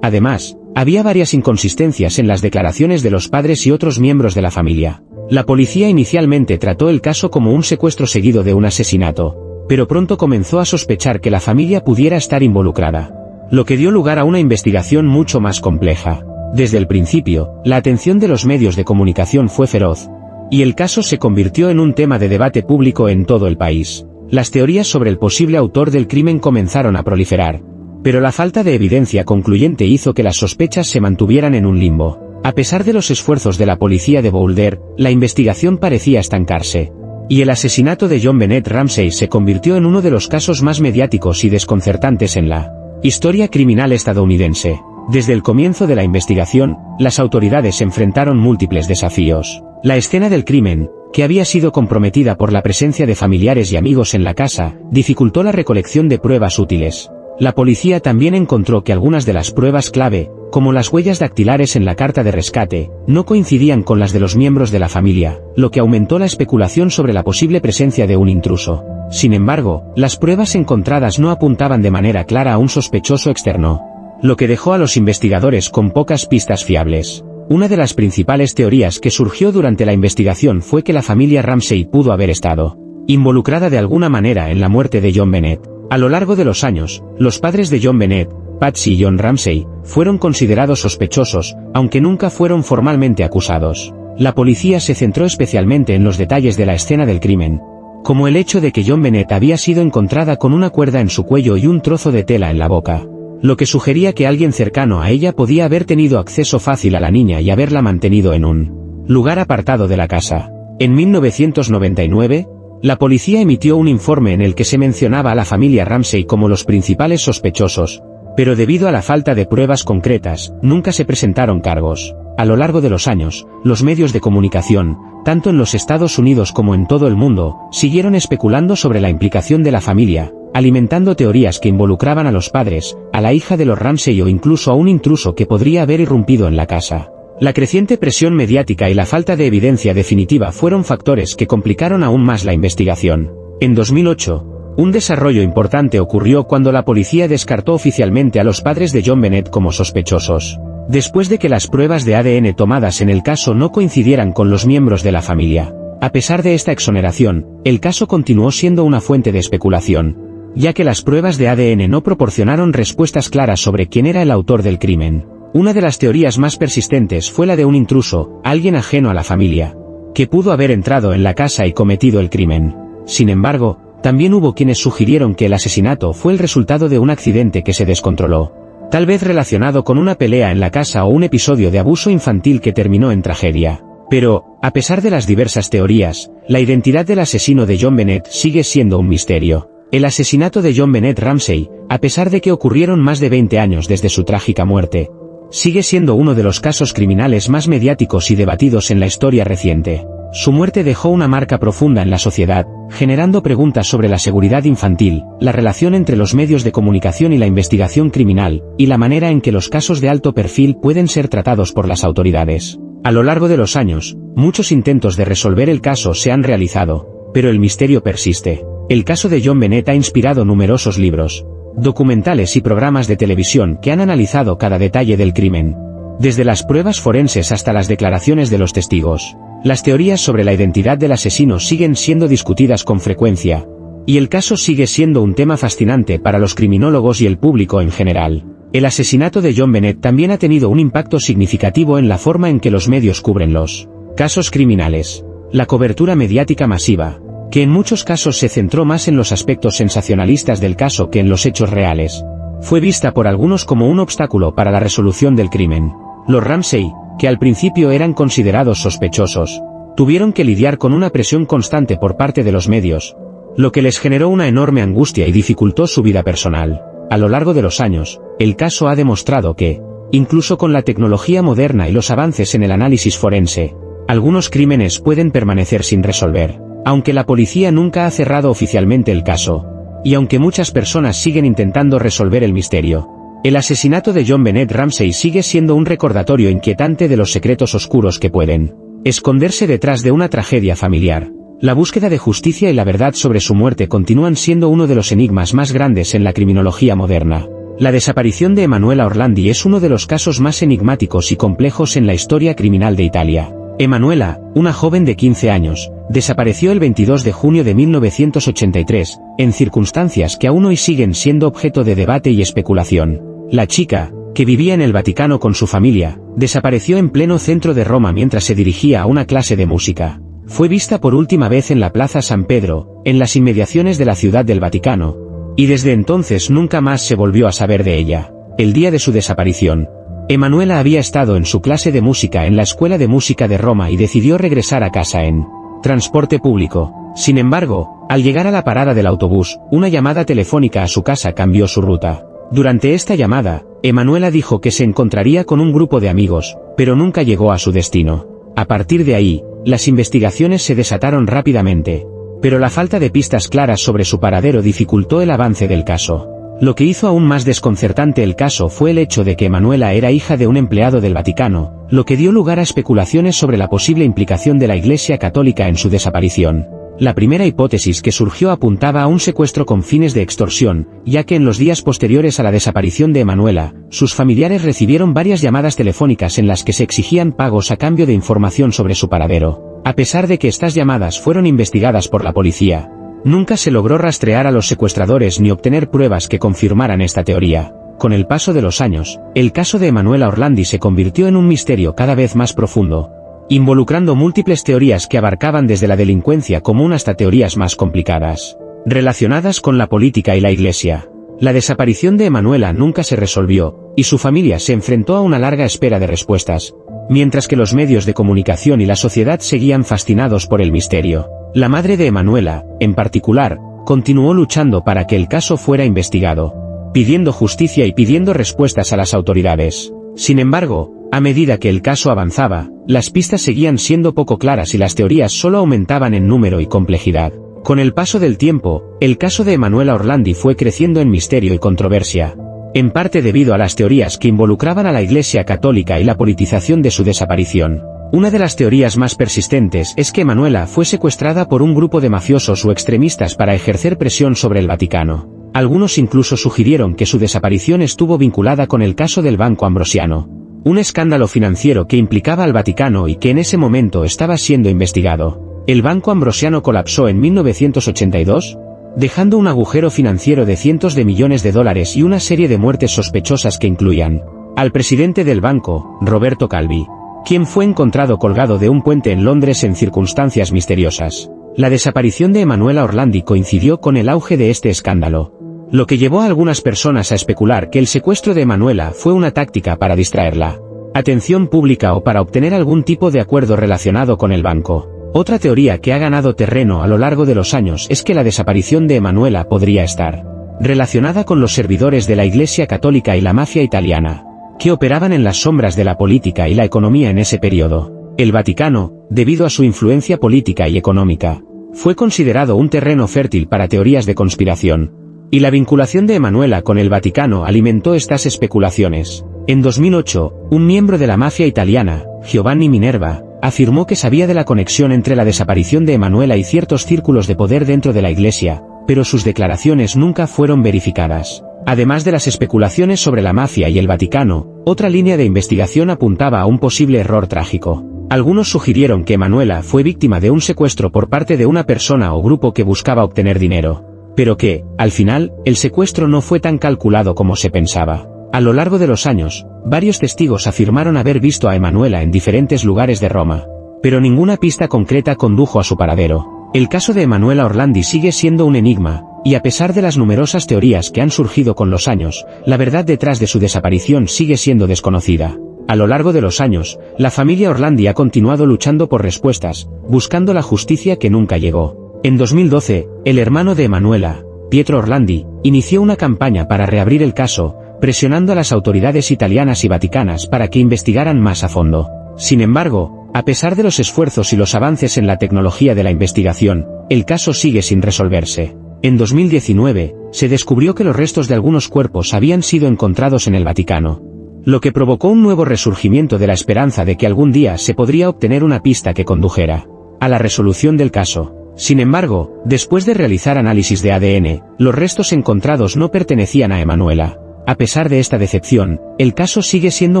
Además, había varias inconsistencias en las declaraciones de los padres y otros miembros de la familia. La policía inicialmente trató el caso como un secuestro seguido de un asesinato, pero pronto comenzó a sospechar que la familia pudiera estar involucrada, lo que dio lugar a una investigación mucho más compleja. Desde el principio, la atención de los medios de comunicación fue feroz, y el caso se convirtió en un tema de debate público en todo el país. Las teorías sobre el posible autor del crimen comenzaron a proliferar, pero la falta de evidencia concluyente hizo que las sospechas se mantuvieran en un limbo. A pesar de los esfuerzos de la policía de Boulder, la investigación parecía estancarse, y el asesinato de JonBenét Ramsey se convirtió en uno de los casos más mediáticos y desconcertantes en la historia criminal estadounidense. Desde el comienzo de la investigación, las autoridades enfrentaron múltiples desafíos. La escena del crimen, que había sido comprometida por la presencia de familiares y amigos en la casa, dificultó la recolección de pruebas útiles. La policía también encontró que algunas de las pruebas clave, como las huellas dactilares en la carta de rescate, no coincidían con las de los miembros de la familia, lo que aumentó la especulación sobre la posible presencia de un intruso. Sin embargo, las pruebas encontradas no apuntaban de manera clara a un sospechoso externo, lo que dejó a los investigadores con pocas pistas fiables. Una de las principales teorías que surgió durante la investigación fue que la familia Ramsey pudo haber estado involucrada de alguna manera en la muerte de JonBenét. A lo largo de los años, los padres de JonBenét, Patsy y John Ramsey, fueron considerados sospechosos, aunque nunca fueron formalmente acusados. La policía se centró especialmente en los detalles de la escena del crimen, como el hecho de que JonBenét había sido encontrada con una cuerda en su cuello y un trozo de tela en la boca, lo que sugería que alguien cercano a ella podía haber tenido acceso fácil a la niña y haberla mantenido en un lugar apartado de la casa. En 1999, la policía emitió un informe en el que se mencionaba a la familia Ramsey como los principales sospechosos, pero debido a la falta de pruebas concretas, nunca se presentaron cargos. A lo largo de los años, los medios de comunicación, tanto en los Estados Unidos como en todo el mundo, siguieron especulando sobre la implicación de la familia, alimentando teorías que involucraban a los padres, a la hija de los Ramsey o incluso a un intruso que podría haber irrumpido en la casa. La creciente presión mediática y la falta de evidencia definitiva fueron factores que complicaron aún más la investigación. En 2008, un desarrollo importante ocurrió cuando la policía descartó oficialmente a los padres de JonBenét como sospechosos, después de que las pruebas de ADN tomadas en el caso no coincidieran con los miembros de la familia. A pesar de esta exoneración, el caso continuó siendo una fuente de especulación, ya que las pruebas de ADN no proporcionaron respuestas claras sobre quién era el autor del crimen. Una de las teorías más persistentes fue la de un intruso, alguien ajeno a la familia, que pudo haber entrado en la casa y cometido el crimen. Sin embargo, también hubo quienes sugirieron que el asesinato fue el resultado de un accidente que se descontroló, tal vez relacionado con una pelea en la casa o un episodio de abuso infantil que terminó en tragedia. Pero, a pesar de las diversas teorías, la identidad del asesino de John Bennett sigue siendo un misterio. El asesinato de John Bennett Ramsey, a pesar de que ocurrieron más de 20 años desde su trágica muerte, sigue siendo uno de los casos criminales más mediáticos y debatidos en la historia reciente. Su muerte dejó una marca profunda en la sociedad, generando preguntas sobre la seguridad infantil, la relación entre los medios de comunicación y la investigación criminal, y la manera en que los casos de alto perfil pueden ser tratados por las autoridades. A lo largo de los años, muchos intentos de resolver el caso se han realizado, pero el misterio persiste. El caso de John Bennett ha inspirado numerosos libros, documentales y programas de televisión que han analizado cada detalle del crimen, desde las pruebas forenses hasta las declaraciones de los testigos. Las teorías sobre la identidad del asesino siguen siendo discutidas con frecuencia, y el caso sigue siendo un tema fascinante para los criminólogos y el público en general. El asesinato de John Bennett también ha tenido un impacto significativo en la forma en que los medios cubren los casos criminales. La cobertura mediática masiva, que en muchos casos se centró más en los aspectos sensacionalistas del caso que en los hechos reales, fue vista por algunos como un obstáculo para la resolución del crimen. Los Ramsey, que al principio eran considerados sospechosos, tuvieron que lidiar con una presión constante por parte de los medios, lo que les generó una enorme angustia y dificultó su vida personal. A lo largo de los años, el caso ha demostrado que, incluso con la tecnología moderna y los avances en el análisis forense, algunos crímenes pueden permanecer sin resolver. Aunque la policía nunca ha cerrado oficialmente el caso, y aunque muchas personas siguen intentando resolver el misterio, el asesinato de John Bennett Ramsey sigue siendo un recordatorio inquietante de los secretos oscuros que pueden esconderse detrás de una tragedia familiar. La búsqueda de justicia y la verdad sobre su muerte continúan siendo uno de los enigmas más grandes en la criminología moderna. La desaparición de Emanuela Orlandi es uno de los casos más enigmáticos y complejos en la historia criminal de Italia. Emanuela, una joven de 15 años, desapareció el 22 de junio de 1983, en circunstancias que aún hoy siguen siendo objeto de debate y especulación. La chica, que vivía en el Vaticano con su familia, desapareció en pleno centro de Roma mientras se dirigía a una clase de música. Fue vista por última vez en la Plaza San Pedro, en las inmediaciones de la Ciudad del Vaticano, y desde entonces nunca más se volvió a saber de ella. El día de su desaparición, Emanuela había estado en su clase de música en la Escuela de Música de Roma y decidió regresar a casa en transporte público. Sin embargo, al llegar a la parada del autobús, una llamada telefónica a su casa cambió su ruta. Durante esta llamada, Emanuela dijo que se encontraría con un grupo de amigos, pero nunca llegó a su destino. A partir de ahí, las investigaciones se desataron rápidamente, pero la falta de pistas claras sobre su paradero dificultó el avance del caso. Lo que hizo aún más desconcertante el caso fue el hecho de que Emanuela era hija de un empleado del Vaticano, lo que dio lugar a especulaciones sobre la posible implicación de la Iglesia Católica en su desaparición. La primera hipótesis que surgió apuntaba a un secuestro con fines de extorsión, ya que en los días posteriores a la desaparición de Emanuela, sus familiares recibieron varias llamadas telefónicas en las que se exigían pagos a cambio de información sobre su paradero. A pesar de que estas llamadas fueron investigadas por la policía, nunca se logró rastrear a los secuestradores ni obtener pruebas que confirmaran esta teoría. Con el paso de los años, el caso de Emanuela Orlandi se convirtió en un misterio cada vez más profundo, involucrando múltiples teorías que abarcaban desde la delincuencia común hasta teorías más complicadas, relacionadas con la política y la Iglesia. La desaparición de Emanuela nunca se resolvió, y su familia se enfrentó a una larga espera de respuestas, mientras que los medios de comunicación y la sociedad seguían fascinados por el misterio. La madre de Emanuela, en particular, continuó luchando para que el caso fuera investigado, pidiendo justicia y pidiendo respuestas a las autoridades. Sin embargo, a medida que el caso avanzaba, las pistas seguían siendo poco claras y las teorías solo aumentaban en número y complejidad. Con el paso del tiempo, el caso de Emanuela Orlandi fue creciendo en misterio y controversia, en parte debido a las teorías que involucraban a la Iglesia Católica y la politización de su desaparición. Una de las teorías más persistentes es que Emanuela fue secuestrada por un grupo de mafiosos o extremistas para ejercer presión sobre el Vaticano. Algunos incluso sugirieron que su desaparición estuvo vinculada con el caso del Banco Ambrosiano, un escándalo financiero que implicaba al Vaticano y que en ese momento estaba siendo investigado. El Banco Ambrosiano colapsó en 1982, dejando un agujero financiero de cientos de millones de dólares y una serie de muertes sospechosas que incluían al presidente del banco, Roberto Calvi, quien fue encontrado colgado de un puente en Londres en circunstancias misteriosas. La desaparición de Emanuela Orlandi coincidió con el auge de este escándalo, lo que llevó a algunas personas a especular que el secuestro de Emanuela fue una táctica para distraer la atención pública o para obtener algún tipo de acuerdo relacionado con el banco. Otra teoría que ha ganado terreno a lo largo de los años es que la desaparición de Emanuela podría estar relacionada con los servidores de la Iglesia Católica y la mafia italiana, que operaban en las sombras de la política y la economía en ese periodo. El Vaticano, debido a su influencia política y económica, fue considerado un terreno fértil para teorías de conspiración, y la vinculación de Emanuela con el Vaticano alimentó estas especulaciones. En 2008, un miembro de la mafia italiana, Giovanni Minerva, afirmó que sabía de la conexión entre la desaparición de Emanuela y ciertos círculos de poder dentro de la Iglesia, pero sus declaraciones nunca fueron verificadas. Además de las especulaciones sobre la mafia y el Vaticano, otra línea de investigación apuntaba a un posible error trágico. Algunos sugirieron que Emanuela fue víctima de un secuestro por parte de una persona o grupo que buscaba obtener dinero, pero que, al final, el secuestro no fue tan calculado como se pensaba. A lo largo de los años, varios testigos afirmaron haber visto a Emanuela en diferentes lugares de Roma, pero ninguna pista concreta condujo a su paradero. El caso de Emanuela Orlandi sigue siendo un enigma, y a pesar de las numerosas teorías que han surgido con los años, la verdad detrás de su desaparición sigue siendo desconocida. A lo largo de los años, la familia Orlandi ha continuado luchando por respuestas, buscando la justicia que nunca llegó. En 2012, el hermano de Emanuela, Pietro Orlandi, inició una campaña para reabrir el caso, presionando a las autoridades italianas y vaticanas para que investigaran más a fondo. Sin embargo, a pesar de los esfuerzos y los avances en la tecnología de la investigación, el caso sigue sin resolverse. En 2019, se descubrió que los restos de algunos cuerpos habían sido encontrados en el Vaticano, lo que provocó un nuevo resurgimiento de la esperanza de que algún día se podría obtener una pista que condujera a la resolución del caso. Sin embargo, después de realizar análisis de ADN, los restos encontrados no pertenecían a Emanuela. A pesar de esta decepción, el caso sigue siendo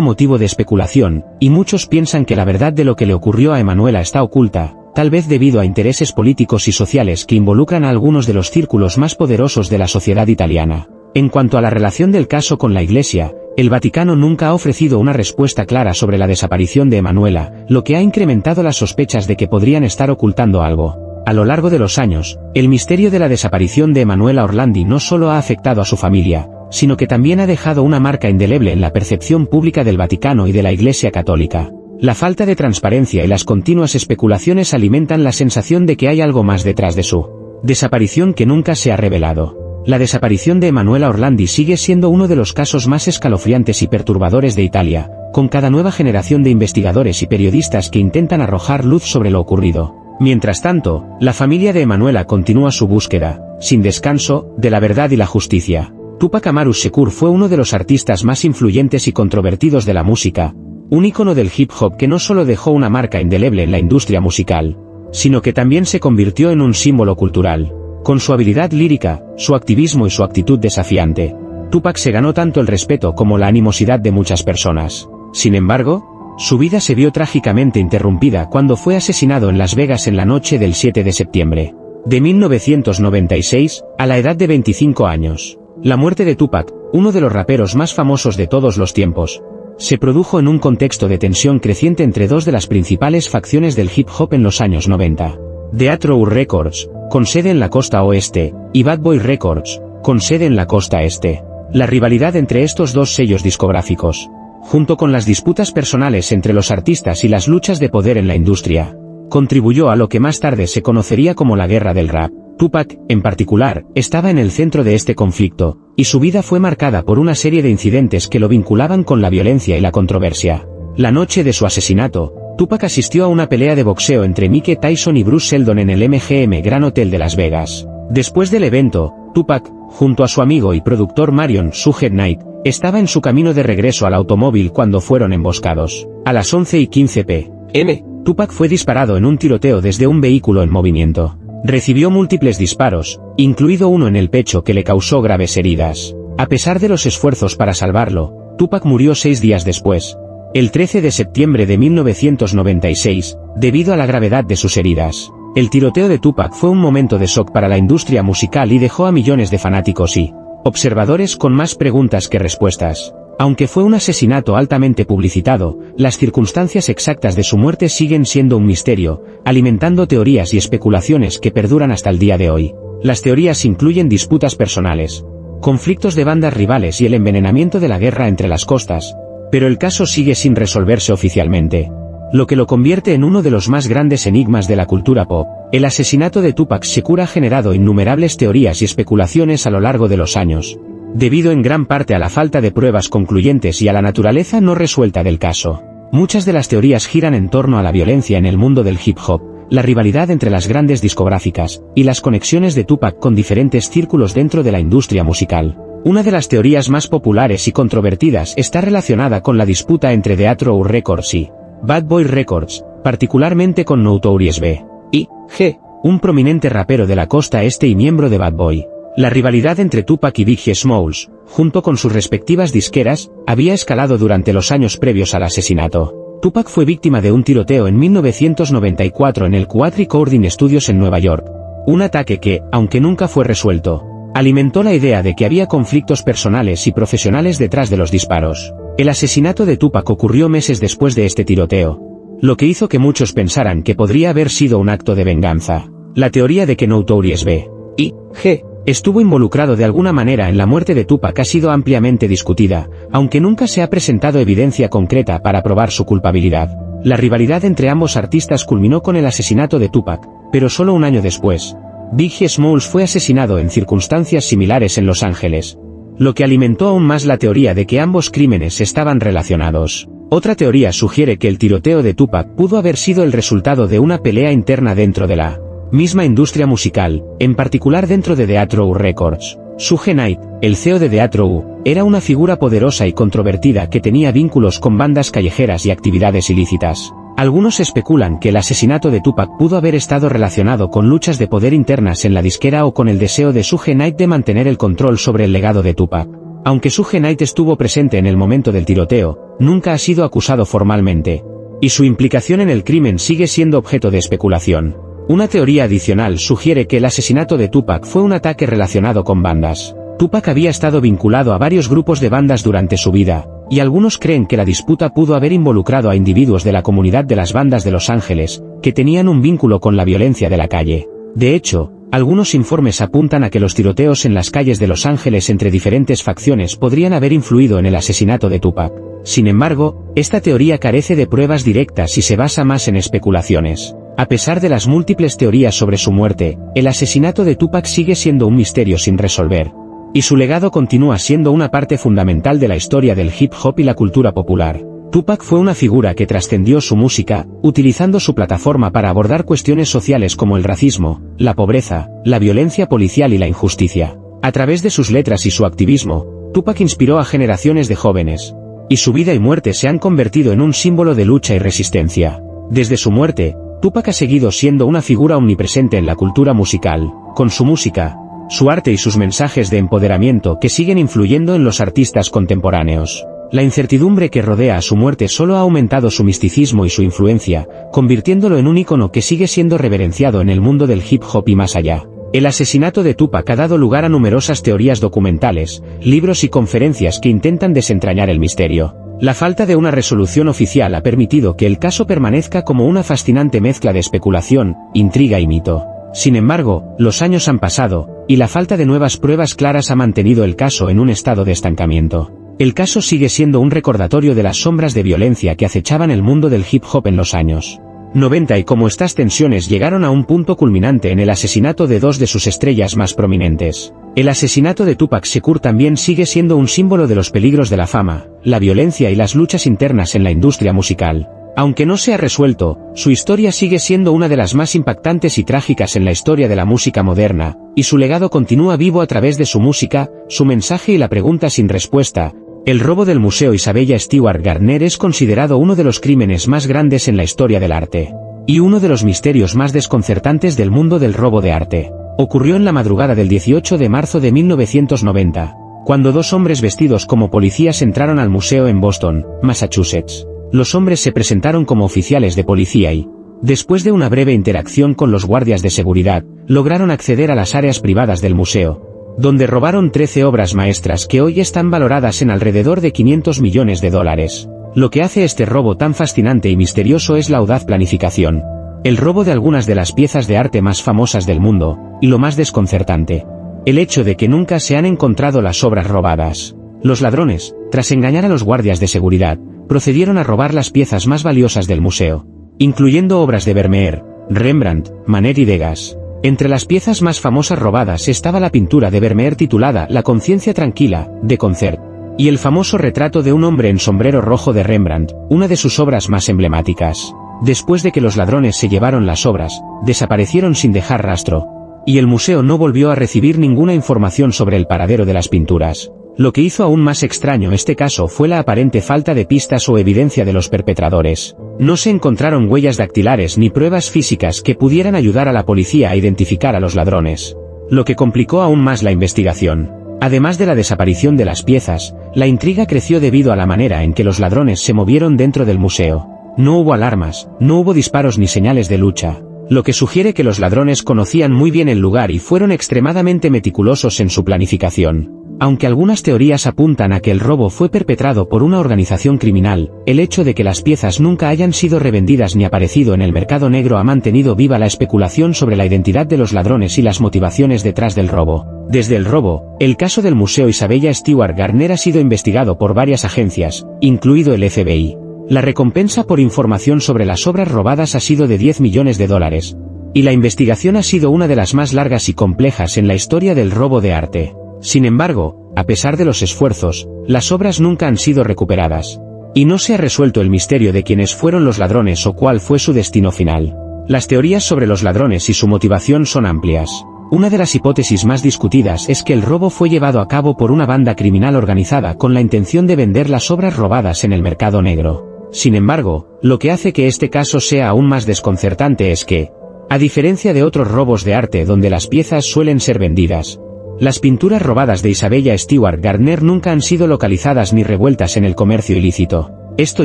motivo de especulación, y muchos piensan que la verdad de lo que le ocurrió a Emanuela está oculta, tal vez debido a intereses políticos y sociales que involucran a algunos de los círculos más poderosos de la sociedad italiana. En cuanto a la relación del caso con la Iglesia, el Vaticano nunca ha ofrecido una respuesta clara sobre la desaparición de Emanuela, lo que ha incrementado las sospechas de que podrían estar ocultando algo. A lo largo de los años, el misterio de la desaparición de Emanuela Orlandi no solo ha afectado a su familia, sino que también ha dejado una marca indeleble en la percepción pública del Vaticano y de la Iglesia Católica. La falta de transparencia y las continuas especulaciones alimentan la sensación de que hay algo más detrás de su desaparición que nunca se ha revelado. La desaparición de Emanuela Orlandi sigue siendo uno de los casos más escalofriantes y perturbadores de Italia, con cada nueva generación de investigadores y periodistas que intentan arrojar luz sobre lo ocurrido. Mientras tanto, la familia de Emanuela continúa su búsqueda, sin descanso, de la verdad y la justicia. Tupac Amaru Shakur fue uno de los artistas más influyentes y controvertidos de la música, un ícono del hip hop que no solo dejó una marca indeleble en la industria musical, sino que también se convirtió en un símbolo cultural. Con su habilidad lírica, su activismo y su actitud desafiante, Tupac se ganó tanto el respeto como la animosidad de muchas personas. Sin embargo, su vida se vio trágicamente interrumpida cuando fue asesinado en Las Vegas en la noche del 7 de septiembre de 1996, a la edad de 25 años. La muerte de Tupac, uno de los raperos más famosos de todos los tiempos, se produjo en un contexto de tensión creciente entre dos de las principales facciones del hip hop en los años 90. Death Row Records, con sede en la costa oeste, y Bad Boy Records, con sede en la costa este. La rivalidad entre estos dos sellos discográficos, junto con las disputas personales entre los artistas y las luchas de poder en la industria, contribuyó a lo que más tarde se conocería como la Guerra del Rap. Tupac, en particular, estaba en el centro de este conflicto, y su vida fue marcada por una serie de incidentes que lo vinculaban con la violencia y la controversia. La noche de su asesinato, Tupac asistió a una pelea de boxeo entre Mike Tyson y Bruce Seldon en el MGM Grand Hotel de Las Vegas. Después del evento, Tupac, junto a su amigo y productor Marion Suge Knight, estaba en su camino de regreso al automóvil cuando fueron emboscados. A las 11:15 p.m., Tupac fue disparado en un tiroteo desde un vehículo en movimiento. Recibió múltiples disparos, incluido uno en el pecho que le causó graves heridas. A pesar de los esfuerzos para salvarlo, Tupac murió 6 días después, el 13 de septiembre de 1996, debido a la gravedad de sus heridas. El tiroteo de Tupac fue un momento de shock para la industria musical y dejó a millones de fanáticos y observadores con más preguntas que respuestas. Aunque fue un asesinato altamente publicitado, las circunstancias exactas de su muerte siguen siendo un misterio, alimentando teorías y especulaciones que perduran hasta el día de hoy. Las teorías incluyen disputas personales, conflictos de bandas rivales y el envenenamiento de la guerra entre las costas, pero el caso sigue sin resolverse oficialmente, lo que lo convierte en uno de los más grandes enigmas de la cultura pop. El asesinato de Tupac Shakur ha generado innumerables teorías y especulaciones a lo largo de los años, debido en gran parte a la falta de pruebas concluyentes y a la naturaleza no resuelta del caso. Muchas de las teorías giran en torno a la violencia en el mundo del hip hop, la rivalidad entre las grandes discográficas, y las conexiones de Tupac con diferentes círculos dentro de la industria musical. Una de las teorías más populares y controvertidas está relacionada con la disputa entre Death-Row Records y Bad Boy Records, particularmente con Notorious B.I.G., un prominente rapero de la costa este y miembro de Bad Boy. La rivalidad entre Tupac y Biggie Smalls, junto con sus respectivas disqueras, había escalado durante los años previos al asesinato. Tupac fue víctima de un tiroteo en 1994 en el Quad Recording Studios en Nueva York. Un ataque que, aunque nunca fue resuelto, alimentó la idea de que había conflictos personales y profesionales detrás de los disparos. El asesinato de Tupac ocurrió meses después de este tiroteo, lo que hizo que muchos pensaran que podría haber sido un acto de venganza. La teoría de que Notorious B.I.G. estuvo involucrado de alguna manera en la muerte de Tupac ha sido ampliamente discutida, aunque nunca se ha presentado evidencia concreta para probar su culpabilidad. La rivalidad entre ambos artistas culminó con el asesinato de Tupac, pero solo un año después, Biggie Smalls fue asesinado en circunstancias similares en Los Ángeles, lo que alimentó aún más la teoría de que ambos crímenes estaban relacionados. Otra teoría sugiere que el tiroteo de Tupac pudo haber sido el resultado de una pelea interna dentro de la misma industria musical, en particular dentro de Death-Row Records. Suge Knight, el CEO de Death-Row, era una figura poderosa y controvertida que tenía vínculos con bandas callejeras y actividades ilícitas. Algunos especulan que el asesinato de Tupac pudo haber estado relacionado con luchas de poder internas en la disquera o con el deseo de Suge Knight de mantener el control sobre el legado de Tupac. Aunque Suge Knight estuvo presente en el momento del tiroteo, nunca ha sido acusado formalmente, y su implicación en el crimen sigue siendo objeto de especulación. Una teoría adicional sugiere que el asesinato de Tupac fue un ataque relacionado con bandas. Tupac había estado vinculado a varios grupos de bandas durante su vida, y algunos creen que la disputa pudo haber involucrado a individuos de la comunidad de las bandas de Los Ángeles, que tenían un vínculo con la violencia de la calle. De hecho, algunos informes apuntan a que los tiroteos en las calles de Los Ángeles entre diferentes facciones podrían haber influido en el asesinato de Tupac. Sin embargo, esta teoría carece de pruebas directas y se basa más en especulaciones. A pesar de las múltiples teorías sobre su muerte, el asesinato de Tupac sigue siendo un misterio sin resolver, y su legado continúa siendo una parte fundamental de la historia del hip hop y la cultura popular. Tupac fue una figura que trascendió su música, utilizando su plataforma para abordar cuestiones sociales como el racismo, la pobreza, la violencia policial y la injusticia. A través de sus letras y su activismo, Tupac inspiró a generaciones de jóvenes, y su vida y muerte se han convertido en un símbolo de lucha y resistencia. Desde su muerte, Tupac ha seguido siendo una figura omnipresente en la cultura musical, con su música, su arte y sus mensajes de empoderamiento que siguen influyendo en los artistas contemporáneos. La incertidumbre que rodea a su muerte solo ha aumentado su misticismo y su influencia, convirtiéndolo en un ícono que sigue siendo reverenciado en el mundo del hip hop y más allá. El asesinato de Tupac ha dado lugar a numerosas teorías documentales, libros y conferencias que intentan desentrañar el misterio. La falta de una resolución oficial ha permitido que el caso permanezca como una fascinante mezcla de especulación, intriga y mito. Sin embargo, los años han pasado, y la falta de nuevas pruebas claras ha mantenido el caso en un estado de estancamiento. El caso sigue siendo un recordatorio de las sombras de violencia que acechaban el mundo del hip hop en los años 90 y cómo estas tensiones llegaron a un punto culminante en el asesinato de dos de sus estrellas más prominentes. El asesinato de Tupac Shakur también sigue siendo un símbolo de los peligros de la fama, la violencia y las luchas internas en la industria musical. Aunque no se ha resuelto, su historia sigue siendo una de las más impactantes y trágicas en la historia de la música moderna, y su legado continúa vivo a través de su música, su mensaje y la pregunta sin respuesta. El robo del Museo Isabella Stewart Gardner es considerado uno de los crímenes más grandes en la historia del arte, y uno de los misterios más desconcertantes del mundo del robo de arte. Ocurrió en la madrugada del 18 de marzo de 1990, cuando dos hombres vestidos como policías entraron al museo en Boston, Massachusetts. Los hombres se presentaron como oficiales de policía y Después de una breve interacción con los guardias de seguridad, lograron acceder a las áreas privadas del museo, donde robaron 13 obras maestras que hoy están valoradas en alrededor de 500 millones de dólares. Lo que hace este robo tan fascinante y misterioso es la audaz planificación. El robo de algunas de las piezas de arte más famosas del mundo, y lo más desconcertante, el hecho de que nunca se han encontrado las obras robadas. Los ladrones, tras engañar a los guardias de seguridad, procedieron a robar las piezas más valiosas del museo, incluyendo obras de Vermeer, Rembrandt, Manet y Degas. Entre las piezas más famosas robadas estaba la pintura de Vermeer titulada La conciencia tranquila, de Concert, y el famoso retrato de un hombre en sombrero rojo de Rembrandt, una de sus obras más emblemáticas. Después de que los ladrones se llevaron las obras, desaparecieron sin dejar rastro, y el museo no volvió a recibir ninguna información sobre el paradero de las pinturas. Lo que hizo aún más extraño este caso fue la aparente falta de pistas o evidencia de los perpetradores. No se encontraron huellas dactilares ni pruebas físicas que pudieran ayudar a la policía a identificar a los ladrones, lo que complicó aún más la investigación. Además de la desaparición de las piezas, la intriga creció debido a la manera en que los ladrones se movieron dentro del museo. No hubo alarmas, no hubo disparos ni señales de lucha, lo que sugiere que los ladrones conocían muy bien el lugar y fueron extremadamente meticulosos en su planificación. Aunque algunas teorías apuntan a que el robo fue perpetrado por una organización criminal, el hecho de que las piezas nunca hayan sido revendidas ni aparecido en el mercado negro ha mantenido viva la especulación sobre la identidad de los ladrones y las motivaciones detrás del robo. Desde el robo, el caso del Museo Isabella Stewart Gardner ha sido investigado por varias agencias, incluido el FBI. La recompensa por información sobre las obras robadas ha sido de $10 millones, y la investigación ha sido una de las más largas y complejas en la historia del robo de arte. Sin embargo, a pesar de los esfuerzos, las obras nunca han sido recuperadas, y no se ha resuelto el misterio de quiénes fueron los ladrones o cuál fue su destino final. Las teorías sobre los ladrones y su motivación son amplias. Una de las hipótesis más discutidas es que el robo fue llevado a cabo por una banda criminal organizada con la intención de vender las obras robadas en el mercado negro. Sin embargo, lo que hace que este caso sea aún más desconcertante es que, a diferencia de otros robos de arte donde las piezas suelen ser vendidas, las pinturas robadas de Isabella Stewart Gardner nunca han sido localizadas ni revueltas en el comercio ilícito. Esto